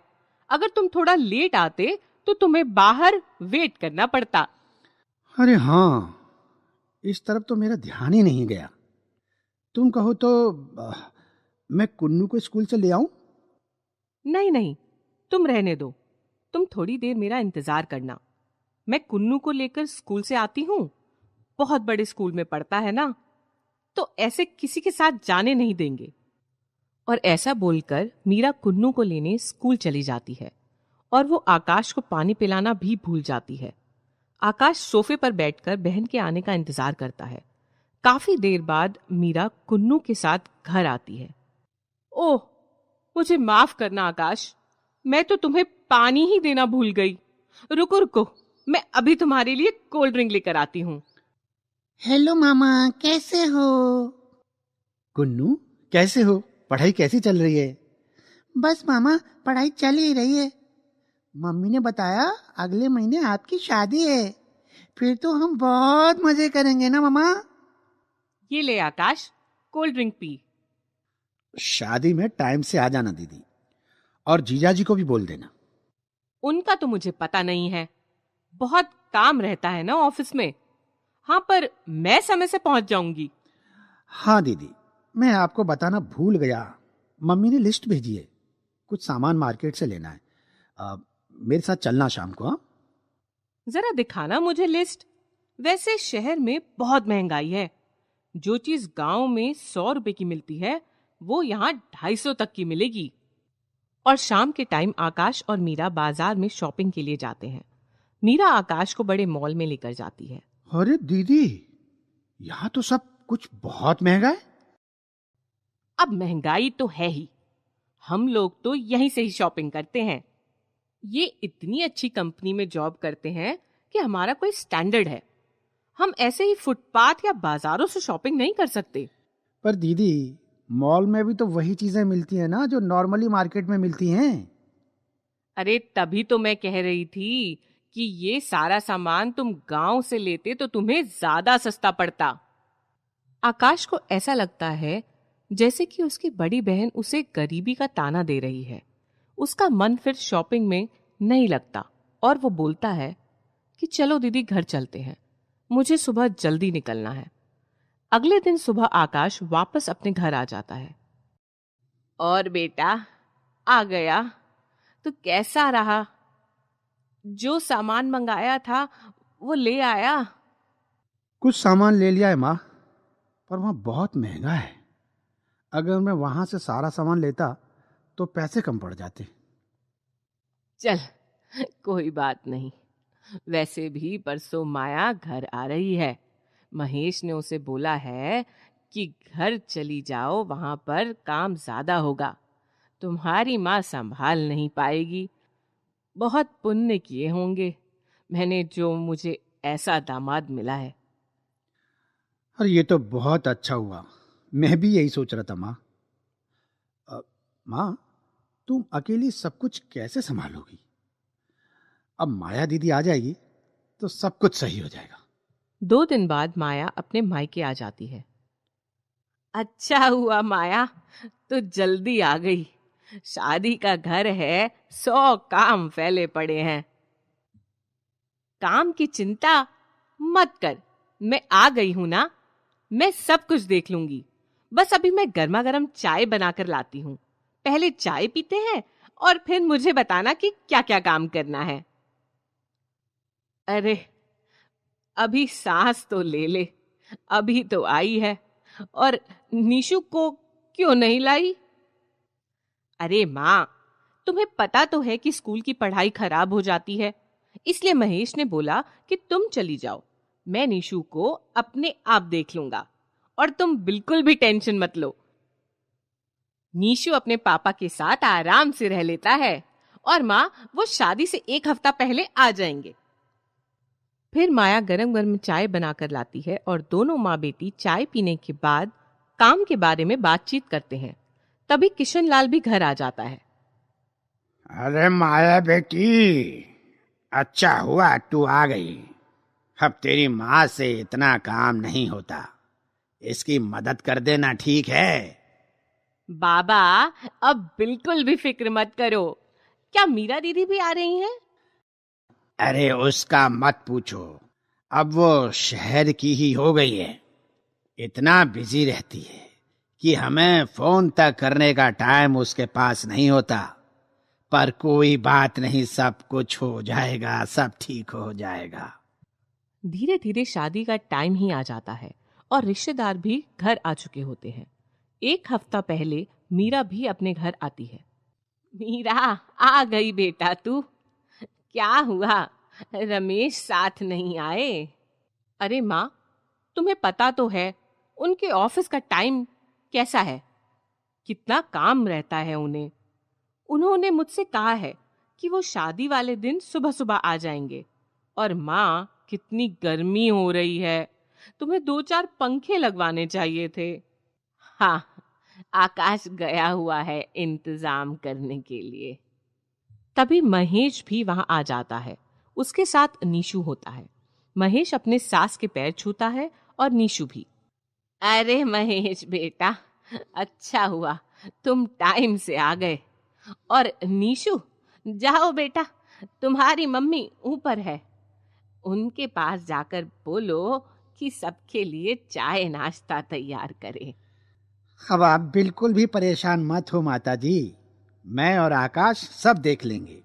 अगर तुम थोड़ा लेट आते तो तुम्हें बाहर वेट करना पड़ता। अरे हाँ, इस तरफ तो मेरा ध्यान ही नहीं गया। तुम कहो तो मैं कुन्नू को स्कूल से ले आऊं? नहीं नहीं, तुम रहने दो। तुम थोड़ी देर मेरा इंतजार करना, मैं कुन्नू को लेकर स्कूल से आती हूँ। बहुत बड़े स्कूल में पढ़ता है ना, तो ऐसे किसी के साथ जाने नहीं देंगे। और ऐसा बोलकर मीरा कुन्नू को लेने स्कूल चली जाती है और वो आकाश को पानी पिलाना भी भूल जाती है। आकाश सोफे पर बैठकर बहन के आने का इंतजार करता है। काफी देर बाद मीरा कुन्नू के साथ घर आती है। ओह, मुझे माफ करना आकाश, मैं तो तुम्हें पानी ही देना भूल गई। रुको रुको, मैं अभी तुम्हारे लिए कोल्ड ड्रिंक लेकर आती हूँ। हेलो मामा, कैसे हो? कुन्नू, कैसे हो? पढ़ाई कैसी चल रही है? बस मामा, पढ़ाई चल ही रही है। मम्मी ने बताया अगले महीने आपकी शादी है, फिर तो हम बहुत मजे करेंगे ना मामा। ये ले आकाश, कोल्ड ड्रिंक पी। शादी में टाइम से आ जाना दीदी, और जीजा जी को भी बोल देना। उनका तो मुझे पता नहीं है, बहुत काम रहता है ना ऑफिस में। हाँ, पर मैं समय से पहुंच जाऊंगी। हाँ दीदी, मैं आपको बताना भूल गया, मम्मी ने लिस्ट भेजी है, कुछ सामान मार्केट से लेना है। मेरे साथ चलना शाम को। हाँ, जरा दिखाना मुझे लिस्ट। वैसे शहर में बहुत महंगाई है। जो चीज गांव में 100 रुपए की मिलती है वो यहाँ 250 तक की मिलेगी। और शाम के टाइम आकाश और मीरा बाजार में शॉपिंग के लिए जाते हैं। मीरा आकाश को बड़े मॉल में लेकर जाती है। अरे दीदी, यहाँ तो सब कुछ बहुत महंगा है। अब महंगाई तो है ही, हम लोग तो यहीं से ही शॉपिंग करते हैं। ये इतनी अच्छी कंपनी में जॉब करते हैं कि हमारा कोई स्टैंडर्ड है। हम ऐसे ही फुटपाथ या बाजारों से शॉपिंग नहीं कर सकते। पर दीदी, मॉल में भी तो वही चीजें मिलती हैं ना जो नॉर्मली मार्केट में मिलती हैं। अरे तभी तो मैं कह रही थी कि ये सारा सामान तुम गांव से लेते तो तुम्हें ज्यादा सस्ता पड़ता। आकाश को ऐसा लगता है जैसे कि उसकी बड़ी बहन उसे गरीबी का ताना दे रही है। उसका मन फिर शॉपिंग में नहीं लगता और वो बोलता है कि चलो दीदी घर चलते हैं, मुझे सुबह जल्दी निकलना है। अगले दिन सुबह आकाश वापस अपने घर आ जाता है। और बेटा आ गया तो कैसा रहा? जो सामान मंगाया था वो ले आया? कुछ सामान ले लिया है माँ, पर वहाँ बहुत महंगा है। अगर मैं वहाँ से सारा सामान लेता तो पैसे कम पड़ जाते। चल कोई बात नहीं। वैसे भी परसों माया घर आ रही है। महेश ने उसे बोला है कि घर चली जाओ, वहां पर काम ज्यादा होगा, तुम्हारी माँ संभाल नहीं पाएगी। बहुत पुण्य किए होंगे मैंने जो मुझे ऐसा दामाद मिला है। और ये तो बहुत अच्छा हुआ, मैं भी यही सोच रहा था माँ। माँ, तुम अकेली सब कुछ कैसे संभालोगी? अब माया दीदी आ जाएगी तो सब कुछ सही हो जाएगा। 2 दिन बाद माया अपने मायके आ जाती है। अच्छा हुआ माया, तो जल्दी आ गई। शादी का घर है, 100 काम फैले पड़े हैं। काम की चिंता मत कर, मैं आ गई हूं ना, मैं सब कुछ देख लूंगी। बस अभी मैं गर्मा गर्म चाय बनाकर लाती हूँ। पहले चाय पीते हैं और फिर मुझे बताना कि क्या क्या काम करना है। अरे अभी सांस तो ले ले, अभी तो आई है। और निशु को क्यों नहीं लाई? अरे माँ, तुम्हें पता तो है कि स्कूल की पढ़ाई खराब हो जाती है, इसलिए महेश ने बोला कि तुम चली जाओ, मैं निशु को अपने आप देख लूंगा और तुम बिल्कुल भी टेंशन मत लो। निशु अपने पापा के साथ आराम से रह लेता है और माँ वो शादी से 1 हफ्ता पहले आ जाएंगे। फिर माया गरम गरम चाय बनाकर लाती है और दोनों माँ बेटी चाय पीने के बाद काम के बारे में बातचीत करते हैं। तभी किशन लाल भी घर आ जाता है। अरे माया बेटी, अच्छा हुआ तू आ गई। अब तेरी माँ से इतना काम नहीं होता, इसकी मदद कर देना, ठीक है? बाबा अब बिल्कुल भी फिक्र मत करो। क्या मीरा दीदी भी आ रही हैं? अरे उसका मत पूछो, अब वो शहर की ही हो गई है। इतना बिजी रहती है कि हमें फोन तक करने का टाइम उसके पास नहीं होता। पर कोई बात नहीं, सब कुछ हो जाएगा, सब ठीक हो जाएगा। धीरे धीरे शादी का टाइम ही आ जाता है और रिश्तेदार भी घर आ चुके होते हैं। 1 हफ्ता पहले मीरा भी अपने घर आती है। मीरा आ गई बेटा तू। क्या हुआ, रमेश साथ नहीं आए? अरे माँ, तुम्हें पता तो है उनके ऑफिस का टाइम कैसा है, कितना काम रहता है उन्हें। उन्होंने मुझसे कहा है कि वो शादी वाले दिन सुबह सुबह आ जाएंगे। और माँ, कितनी गर्मी हो रही है, तुम्हें 2-4 पंखे लगवाने चाहिए थे। हाँ, आकाश गया हुआ है इंतजाम करने के लिए। तभी महेश भी वहां आ जाता है। उसके साथ नीशु होता है। महेश अपने सास के पैर छूता है और नीशु भी। अरे महेश बेटा, अच्छा हुआ तुम टाइम से आ गए। और नीशु, जाओ बेटा, तुम्हारी मम्मी ऊपर है, उनके पास जाकर बोलो कि सबके लिए चाय नाश्ता तैयार करे। अब आप बिल्कुल भी परेशान मत हो माता जी, मैं और आकाश सब देख लेंगे।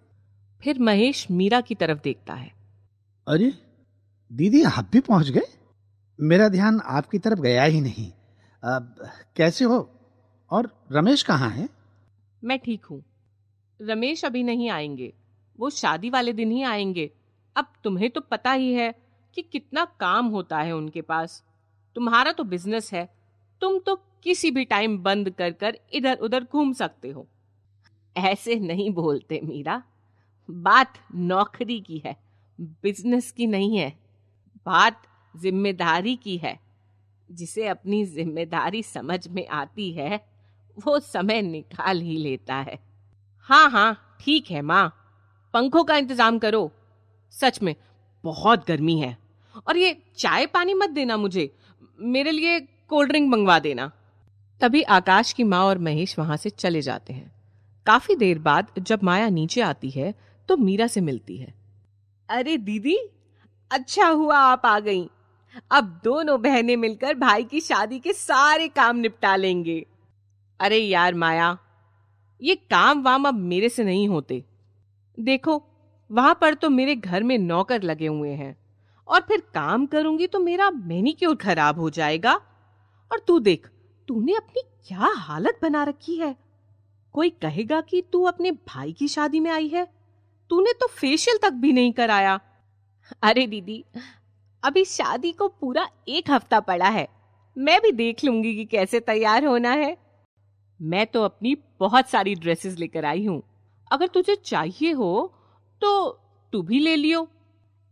फिर महेश मीरा की तरफ देखता है। अरे दीदी, आप भी पहुंच गए? मेरा ध्यान आपकी तरफ गया ही नहीं। अब कैसे हो? और रमेश कहाँ है? मैं ठीक हूँ, रमेश अभी नहीं आएंगे, वो शादी वाले दिन ही आएंगे। अब तुम्हें तो पता ही है कि कितना काम होता है उनके पास। तुम्हारा तो बिजनेस है, तुम तो किसी भी टाइम बंद कर कर इधर उधर घूम सकते हो। ऐसे नहीं बोलते मीरा। बात नौकरी की है, बिजनेस की नहीं है। बात जिम्मेदारी की है। जिसे अपनी जिम्मेदारी समझ में आती है वो समय निकाल ही लेता है। हाँ हाँ ठीक है माँ, पंखों का इंतजाम करो। सच में बहुत गर्मी है। और ये चाय पानी मत देना मुझे, मेरे लिए कोल्ड ड्रिंक मंगवा देना। तभी आकाश की माँ और महेश वहां से चले जाते हैं। काफी देर बाद जब माया नीचे आती है तो मीरा से मिलती है। अरे दीदी, अच्छा हुआ आप आ गईं। अब दोनों बहनें मिलकर भाई की शादी के सारे काम निपटा लेंगे। अरे यार माया, ये काम वाम अब मेरे से नहीं होते। देखो, वहां पर तो मेरे घर में नौकर लगे हुए हैं, और फिर काम करूंगी तो मेरा मैनीक्योर खराब हो जाएगा। और तू देख, तूने अपनी क्या हालत बना रखी है। कोई कहेगा कि तू अपने भाई की शादी में आई है। तूने तो फेशियल तक भी नहीं कराया। अरे दीदी, अभी शादी को पूरा 1 हफ्ता पड़ा है, मैं भी देख लूंगी कि कैसे तैयार होना है। मैं तो अपनी बहुत सारी ड्रेसेस लेकर आई हूं, अगर तुझे चाहिए हो तो तू भी ले लियो।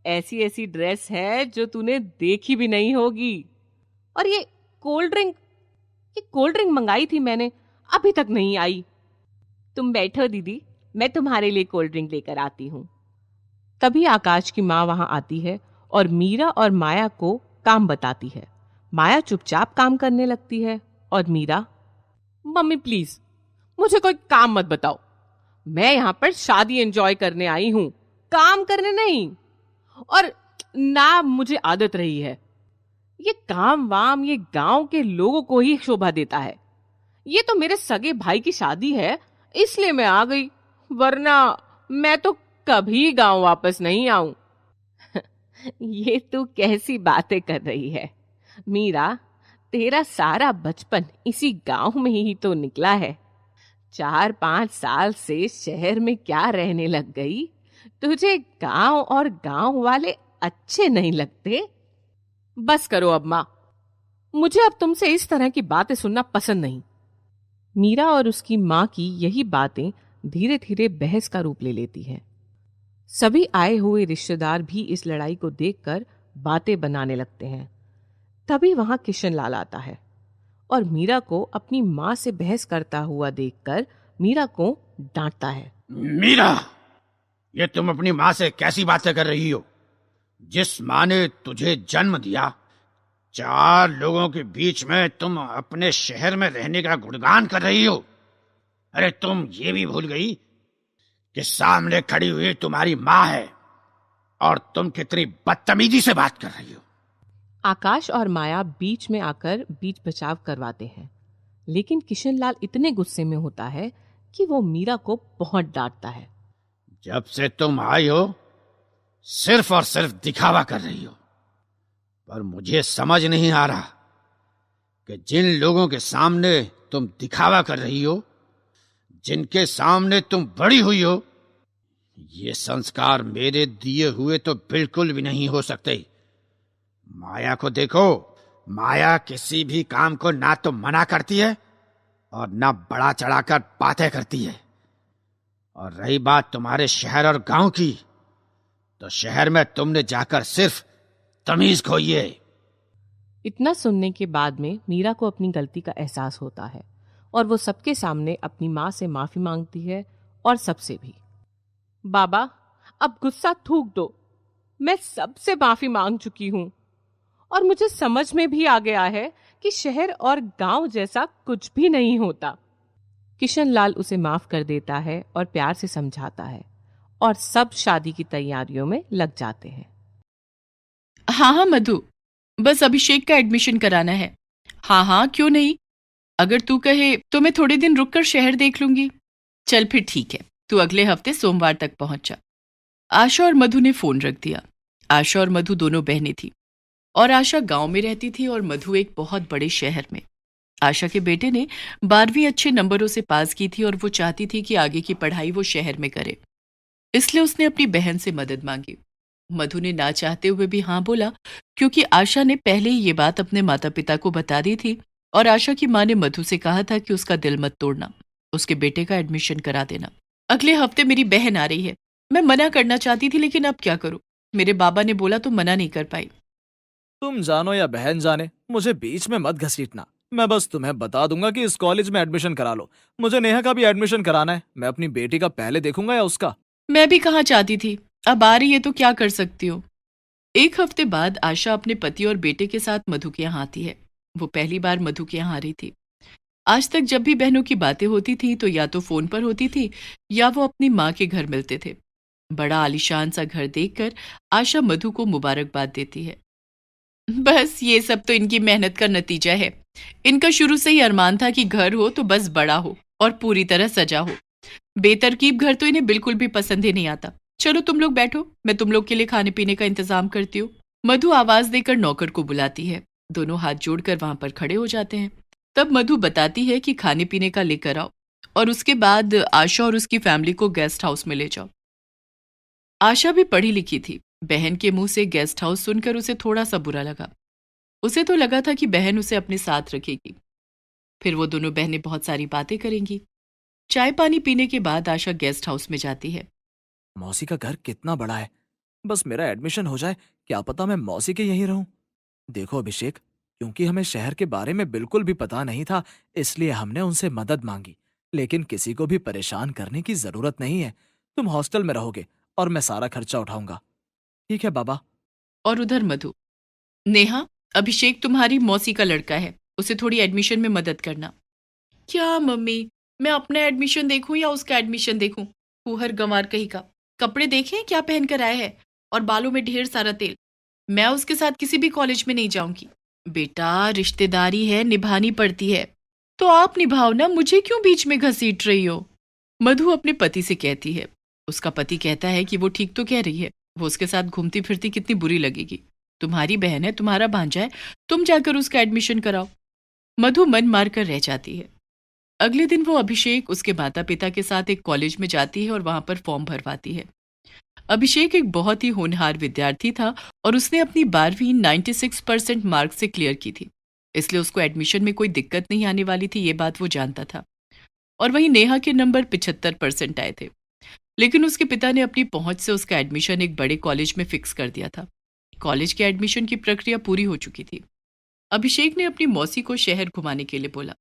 ऐसी ऐसी ड्रेस है जो तूने देखी भी नहीं होगी। और ये कोल्ड ड्रिंक मंगाई थी मैंने, अभी तक नहीं आई। तुम बैठो दीदी, मैं तुम्हारे लिए कोल्ड ड्रिंक लेकर आती हूँ। तभी आकाश की माँ वहां आती है और मीरा और माया को काम बताती है। माया चुपचाप काम करने लगती है और मीरा, मम्मी प्लीज मुझे कोई काम मत बताओ, मैं यहां पर शादी एंजॉय करने आई हूं, काम करने नहीं। और ना मुझे आदत रही है। ये काम वाम ये गांव के लोगों को ही शोभा देता है। ये तो मेरे सगे भाई की शादी है, इसलिए मैं आ गई, वरना मैं तो कभी गांव वापस नहीं आऊं। ये तू कैसी बातें कर रही है मीरा, तेरा सारा बचपन इसी गांव में ही तो निकला है। 4-5 साल से शहर में क्या रहने लग गई, तुझे गांव और गांव वाले अच्छे नहीं लगते? बस करो अब माँ, मुझे अब तुमसे इस तरह की बातें सुनना पसंद नहीं। मीरा और उसकी माँ की यही बातें धीरे धीरे बहस का रूप ले लेती हैं। सभी आए हुए रिश्तेदार भी इस लड़ाई को देखकर बातें बनाने लगते हैं। तभी वहां किशन लाल आता है और मीरा को अपनी माँ से बहस करता हुआ देखकर मीरा को डांटता है। मीरा, ये तुम अपनी माँ से कैसी बातें कर रही हो? जिस माँ ने तुझे जन्म दिया, 4 लोगों के बीच में तुम अपने शहर में रहने का गुणगान कर रही हो। अरे तुम ये भी भूल गई कि सामने खड़ी हुई तुम्हारी माँ है और तुम कितनी बदतमीजी से बात कर रही हो। आकाश और माया बीच में आकर बीच बचाव करवाते हैं, लेकिन किशन लाल इतने गुस्से में होता है कि वो मीरा को बहुत डांटता है। जब से तुम आई हो सिर्फ और सिर्फ दिखावा कर रही हो, पर मुझे समझ नहीं आ रहा कि जिन लोगों के सामने तुम दिखावा कर रही हो, जिनके सामने तुम बड़ी हुई हो, ये संस्कार मेरे दिए हुए तो बिल्कुल भी नहीं हो सकते। माया को देखो, माया किसी भी काम को ना तो मना करती है और ना बड़ा चढ़ाकर बातें करती है। और रही बात तुम्हारे शहर और गांव की, तो शहर में तुमने जाकर सिर्फ तमीज खोई है। इतना सुनने के बाद में मीरा को अपनी गलती का एहसास होता है और वो सबके सामने अपनी माँ से माफी मांगती है और सबसे भी। बाबा, अब गुस्सा थूक दो, मैं सबसे माफी मांग चुकी हूँ और मुझे समझ में भी आ गया है कि शहर और गांव जैसा कुछ भी नहीं होता। किशन लाल उसे माफ कर देता है और प्यार से समझाता है और सब शादी की तैयारियों में लग जाते हैं। हाँ हाँ मधु, बस अभिषेक का एडमिशन कराना है। हाँ हाँ क्यों नहीं, अगर तू कहे तो मैं थोड़े दिन रुककर शहर देख लूंगी। चल फिर ठीक है, तू अगले हफ्ते सोमवार तक पहुंच जा। आशा और मधु ने फोन रख दिया। आशा और मधु दोनों बहनें थी और आशा गांव में रहती थी और मधु एक बहुत बड़े शहर में। आशा के बेटे ने 12वीं अच्छे नंबरों से पास की थी और वो चाहती थी कि आगे की पढ़ाई वो शहर में करे, इसलिए उसने अपनी बहन से मदद मांगी। मधु ने ना चाहते हुए भी हाँ बोला, क्योंकि आशा ने पहले ही ये बात अपने माता पिता को बता दी थी और आशा की माँ ने मधु से कहा था कि उसका दिल मत तोड़ना, उसके बेटे का एडमिशन करा देना। अगले हफ्ते मेरी बहन आ रही है। मैं मना करना चाहती थी लेकिन अब क्या करूं, मेरे बाबा ने बोला तो मना नहीं कर पाई। तुम जानो या बहन जाने, मुझे बीच में मत घसीटना। मैं बस तुम्हें बता दूंगा कि इस कॉलेज में एडमिशन करा लो। मुझे नेहा का भी एडमिशन कराना है। मैं अपनी बेटी का पहले देखूंगा या उसका। मैं भी कहाँ चाहती थी, अब आ रही है तो क्या कर सकती हूँ। एक हफ्ते बाद आशा अपने पति और बेटे के साथ मधु के यहाँ आती है। वो पहली बार मधु के यहाँ आ रही थी। आज तक जब भी बहनों की बातें होती थी तो या तो फोन पर होती थी या वो अपनी माँ के घर मिलते थे। बड़ा आलीशान सा घर देखकर आशा मधु को मुबारकबाद देती है। बस ये सब तो इनकी मेहनत का नतीजा है। इनका शुरू से ही अरमान था कि घर हो तो बस बड़ा हो और पूरी तरह सजा हो। बेतरकीब घर तो इन्हें बिल्कुल भी पसंद ही नहीं आता। चलो तुम लोग बैठो, मैं तुम लोग के लिए खाने पीने का इंतजाम करती हूँ। मधु आवाज देकर नौकर को बुलाती है। दोनों हाथ जोड़कर वहां पर खड़े हो जाते हैं। तब मधु बताती है कि खाने पीने का लेकर आओ और उसके बाद आशा और उसकी फैमिली को गेस्ट हाउस में ले जाओ। आशा भी पढ़ी लिखी थी। बहन के मुंह से गेस्ट हाउस सुनकर उसे थोड़ा सा बुरा लगा। उसे तो लगा था कि बहन उसे अपने साथ रखेगी, फिर वो दोनों बहनें बहुत सारी बातें करेंगी। चाय पानी पीने के बाद आशा गेस्ट हाउस में जाती है। मौसी का घर कितना बड़ा है। बस मेरा एडमिशन हो जाए, क्या पता मैं मौसी के यहीं रहूं। देखो अभिषेक, क्योंकि हमें शहर के बारे में बिल्कुल भी पता नहीं था, इसलिए हमने उनसे मदद मांगी। लेकिन किसी को भी परेशान करने की जरूरत नहीं है। तुम हॉस्टल में रहोगे और मैं सारा खर्चा उठाऊंगा। ठीक है बाबा। और उधर मधु, नेहा, अभिषेक तुम्हारी मौसी का लड़का है, उसे थोड़ी एडमिशन में मदद करना। क्या मम्मी, मैं अपना एडमिशन देखूं या उसका एडमिशन देखूं? फूहर गंवार कहीं का। कपड़े देखें क्या पहन कर आया है, और बालों में ढेर सारा तेल। मैं उसके साथ किसी भी कॉलेज में नहीं जाऊंगी। बेटा, रिश्तेदारी है, निभानी पड़ती है। तो आप निभाओ ना, मुझे क्यों बीच में घसीट रही हो? मधु अपने पति से कहती है। उसका पति कहता है कि वो ठीक तो कह रही है, वो उसके साथ घूमती फिरती कितनी बुरी लगेगी। तुम्हारी बहन है, तुम्हारा भांजा है, तुम जाकर उसका एडमिशन कराओ। मधु मन मार कर रह जाती है। अगले दिन वो अभिषेक उसके माता पिता के साथ एक कॉलेज में जाती है और वहां पर फॉर्म भरवाती है। अभिषेक एक बहुत ही होनहार विद्यार्थी था और उसने अपनी 12वीं 96% मार्क से क्लियर की थी, इसलिए उसको एडमिशन में कोई दिक्कत नहीं आने वाली थी, ये बात वो जानता था। और वहीं नेहा के नंबर 75% आए थे, लेकिन उसके पिता ने अपनी पहुंच से उसका एडमिशन एक बड़े कॉलेज में फिक्स कर दिया था। कॉलेज के एडमिशन की प्रक्रिया पूरी हो चुकी थी। अभिषेक ने अपनी मौसी को शहर घुमाने के लिए बोला।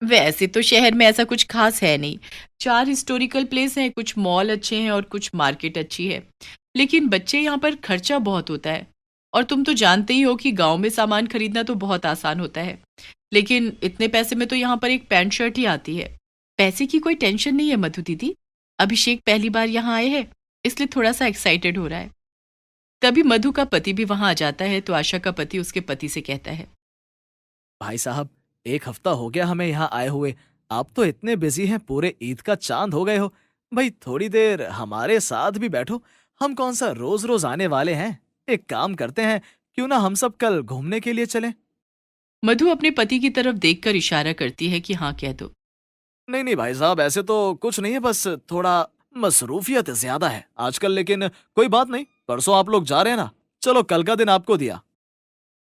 वैसे तो शहर में ऐसा कुछ खास है नहीं, 4 हिस्टोरिकल प्लेस हैं, कुछ मॉल अच्छे हैं और कुछ मार्केट अच्छी है, लेकिन बच्चे यहाँ पर खर्चा बहुत होता है। और तुम तो जानते ही हो कि गांव में सामान खरीदना तो बहुत आसान होता है, लेकिन इतने पैसे में तो यहाँ पर एक पैंट शर्ट ही आती है। पैसे की कोई टेंशन नहीं है मधु दीदी, अभिषेक पहली बार यहाँ आए हैं इसलिए थोड़ा सा एक्साइटेड हो रहा है। तभी मधु का पति भी वहां आ जाता है तो आशा का पति उसके पति से कहता है। भाई साहब, 1 हफ्ता हो गया हमें यहाँ आए हुए। आप तो इतने बिजी हैं, पूरे ईद का चांद हो गए हो। भाई थोड़ी देर हमारे साथ भी बैठो। हम कौन सा रोज रोज आने वाले हैं। एक काम करते हैं, क्यों ना हम सब कल घूमने के लिए चलें। मधु अपने पति की तरफ देखकर इशारा करती है कि हाँ कह दो। नहीं नहीं भाई साहब, ऐसे तो कुछ नहीं है, बस थोड़ा मसरूफियत ज्यादा है आजकल। लेकिन कोई बात नहीं, परसों आप लोग जा रहे हैं ना, चलो कल का दिन आपको दिया।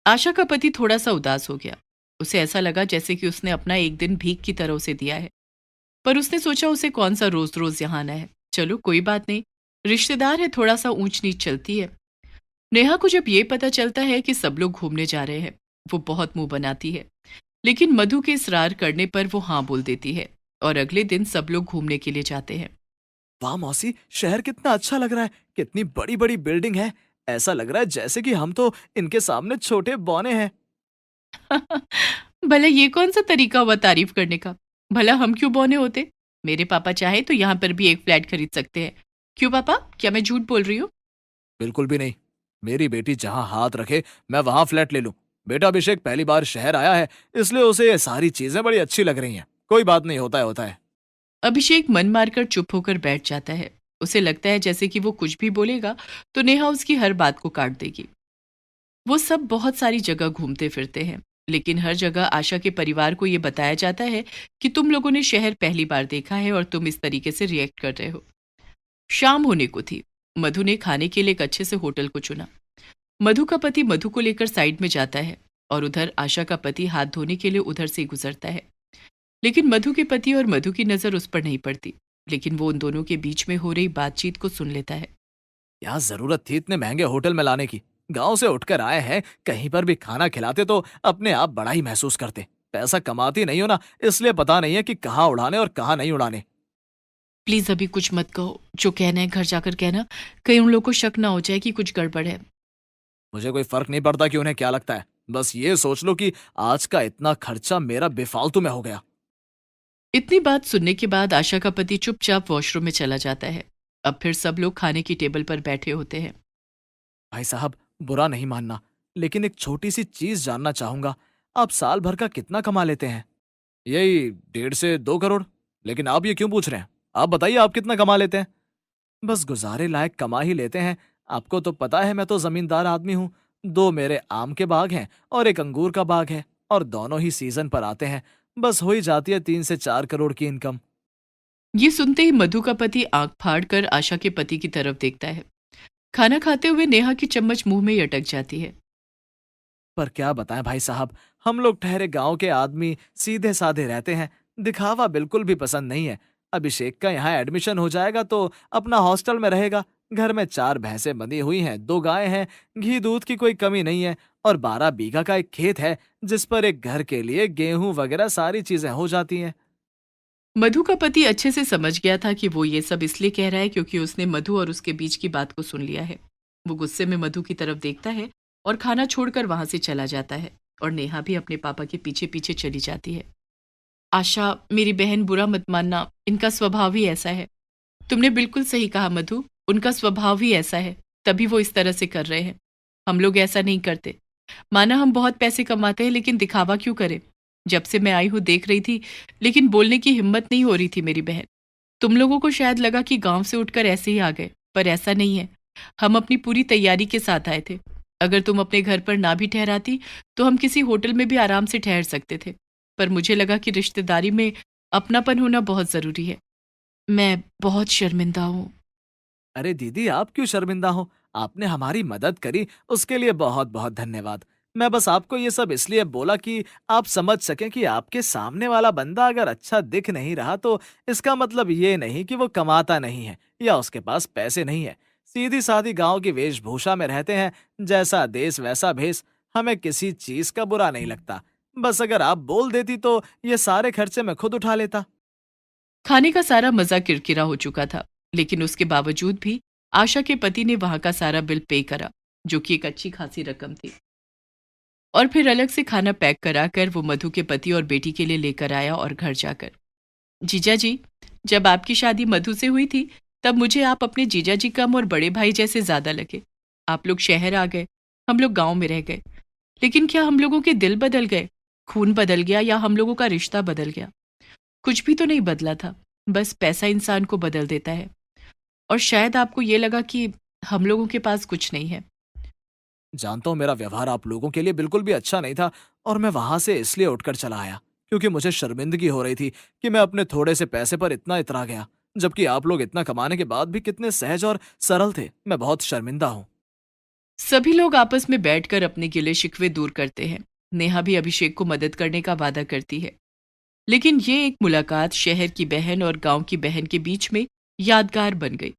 आशा का पति थोड़ा सा उदास हो गया। उसे ऐसा लगा जैसे कि उसने अपना एक दिन भीख की तरह उसे दिया है, पर उसने सोचा उसे कौन सा रोज रोज यहाँ आना है। चलो कोई बात नहीं, रिश्तेदार है, थोड़ा सा ऊंच नीच चलती है। नेहा को जब ये पता चलता है कि सब लोग घूमने जा रहे हैं, वो बहुत मुंह बनाती है, लेकिन मधु के इसरार करने पर वो हाँ बोल देती है और अगले दिन सब लोग घूमने के लिए जाते हैं। वाह मौसी, शहर कितना अच्छा लग रहा है। कितनी बड़ी बड़ी बिल्डिंग है। ऐसा लग रहा है जैसे कि हम तो इनके सामने छोटे बौने हैं। भला ये कौन सा तरीका हुआ तारीफ करने का? भला हम क्यों बौने होते? मेरे पापा चाहे तो यहाँ पर भी एक फ्लैट खरीद सकते हैं। क्यों पापा, क्या मैं झूठ बोल रही हूँ? बिल्कुल भी नहीं। मेरी बेटी जहां हाथ रखे मैं वहां फ्लैट ले लूं। बेटा अभिषेक पहली बार शहर आया है, इसलिए उसे ये सारी चीजें बड़ी अच्छी लग रही हैं। कोई बात नहीं, होता है होता है। अभिषेक मन मारकर चुप होकर बैठ जाता है। उसे लगता है जैसे कि वो कुछ भी बोलेगा तो नेहा उसकी हर बात को काट देगी। वो सब बहुत सारी जगह घूमते फिरते हैं, लेकिन हर जगह आशा के परिवार को ये बताया जाता है कि तुम लोगों ने शहर पहली बार देखा है और तुम इस तरीके से रिएक्ट कर रहे हो। शाम होने को थी। मधु ने खाने के लिए एक अच्छे से होटल को चुना। मधु का पति मधु को लेकर साइड में जाता है और उधर आशा का पति हाथ धोने के लिए उधर से गुजरता है। लेकिन मधु के पति और मधु की नज़र उस पर नहीं पड़ती, लेकिन वो उन दोनों के बीच में हो रही बातचीत को सुन लेता है। क्या जरूरत थी इतने महंगे होटल में लाने की? गांव से उठकर आए हैं, कहीं पर भी खाना खिलाते तो अपने आप बड़ा ही महसूस करते। पैसा कमाती नहीं हो ना, इसलिए पता नहीं है कि कहाँ उड़ाने और कहाँ नहीं उड़ाने। प्लीज़ अभी कुछ मत कहो, जो कहना है घर जाकर कहना, कहीं उन लोगों को शक ना हो जाए कि कुछ गड़बड़ है। मुझे कोई फर्क नहीं पड़ता कि उन्हें क्या लगता है, बस ये सोच लो कि आज का इतना खर्चा मेरा बेफालतू में हो गया। इतनी बात सुनने के बाद आशा का पति चुपचाप वॉशरूम में चला जाता है। अब फिर सब लोग खाने की टेबल पर बैठे होते हैं। भाई साहब, बुरा नहीं मानना, लेकिन एक छोटी सी चीज जानना चाहूंगा। आप साल भर का कितना कमा लेते हैं? यही 1.5 से 2 करोड़। लेकिन आप ये क्यों पूछ रहे हैं? आप बताइए, आप कितना कमा लेते हैं? बस गुजारे लायक कमा ही लेते हैं। आपको तो पता है मैं तो जमींदार आदमी हूँ। 2 मेरे आम के बाग हैं और एक अंगूर का बाग है, और दोनों ही सीजन पर आते हैं। बस हो ही जाती है 3 से 4 करोड़ की इनकम। ये सुनते ही मधु का पति आंख फाड़ कर आशा के पति की तरफ देखता है। खाना खाते हुए नेहा की चम्मच मुंह में ही अटक जाती है। पर क्या बताएं भाई साहब, हम लोग ठहरे गांव के आदमी सीधे साधे रहते हैं, दिखावा बिल्कुल भी पसंद नहीं है। अभिषेक का यहाँ एडमिशन हो जाएगा तो अपना हॉस्टल में रहेगा। घर में 4 भैंसें बंधी हुई हैं, 2 गायें हैं, घी दूध की कोई कमी नहीं है, और 12 बीघा का एक खेत है जिस पर एक घर के लिए गेहूं वगैरह सारी चीजें हो जाती हैं। मधु का पति अच्छे से समझ गया था कि वो ये सब इसलिए कह रहा है क्योंकि उसने मधु और उसके बीच की बात को सुन लिया है। वो गुस्से में मधु की तरफ देखता है और खाना छोड़कर वहां से चला जाता है, और नेहा भी अपने पापा के पीछे पीछे चली जाती है। आशा, मेरी बहन, बुरा मत मानना, इनका स्वभाव ही ऐसा है। तुमने बिल्कुल सही कहा मधु, उनका स्वभाव ही ऐसा है, तभी वो इस तरह से कर रहे हैं। हम लोग ऐसा नहीं करते। माना हम बहुत पैसे कमाते हैं, लेकिन दिखावा क्यों करें? जब से मैं आई हूं देख रही थी, लेकिन बोलने की हिम्मत नहीं हो रही थी मेरी बहन। तुम लोगों को शायद लगा कि गांव से उठकर ऐसे ही आ गए, पर ऐसा नहीं है। हम अपनी पूरी तैयारी के साथ आए थे। अगर तुम अपने घर पर ना भी ठहराती तो हम किसी होटल में भी आराम से ठहर सकते थे, पर मुझे लगा कि रिश्तेदारी में अपनापन होना बहुत जरूरी है। मैं बहुत शर्मिंदा हूँ। अरे दीदी, आप क्यों शर्मिंदा हो? आपने हमारी मदद करी, उसके लिए बहुत बहुत धन्यवाद। मैं बस आपको ये सब इसलिए बोला कि आप समझ सकें कि आपके सामने वाला बंदा अगर अच्छा दिख नहीं रहा तो इसका मतलब ये नहीं कि वो कमाता नहीं है या उसके पास पैसे नहीं है। सीधी सादी गांव की वेशभूषा में रहते हैं, जैसा देश वैसा भेष। हमें किसी चीज का बुरा नहीं लगता। बस अगर आप बोल देती तो ये सारे खर्चे मैं खुद उठा लेता। खाने का सारा मजा किरकिरा हो चुका था, लेकिन उसके बावजूद भी आशा के पति ने वहां का सारा बिल पे करा, जो कि एक अच्छी खासी रकम थी। और फिर अलग से खाना पैक कराकर वो मधु के पति और बेटी के लिए लेकर आया, और घर जाकर, जीजा जी, जब आपकी शादी मधु से हुई थी तब मुझे आप अपने जीजा जी कम और बड़े भाई जैसे ज्यादा लगे। आप लोग शहर आ गए, हम लोग गांव में रह गए। लेकिन क्या हम लोगों के दिल बदल गए, खून बदल गया, या हम लोगों का रिश्ता बदल गया? कुछ भी तो नहीं बदला था। बस पैसा इंसान को बदल देता है। और शायद आपको ये लगा कि हम लोगों के पास कुछ नहीं है। जानता हूँ मेरा व्यवहार आप लोगों के लिए बिल्कुल भी अच्छा नहीं था, और मैं वहां से इसलिए उठकर चला आया क्योंकि मुझे शर्मिंदगी हो रही थी कि मैं अपने थोड़े से पैसे पर इतना इतरा गया, जबकि आप लोग इतना कमाने के बाद भी कितने सहज और सरल थे। मैं बहुत शर्मिंदा हूँ। सभी लोग आपस में बैठकर अपने गिले शिकवे दूर करते हैं। नेहा भी अभिषेक को मदद करने का वादा करती है। लेकिन ये एक मुलाकात शहर की बहन और गांव की बहन के बीच में यादगार बन गई।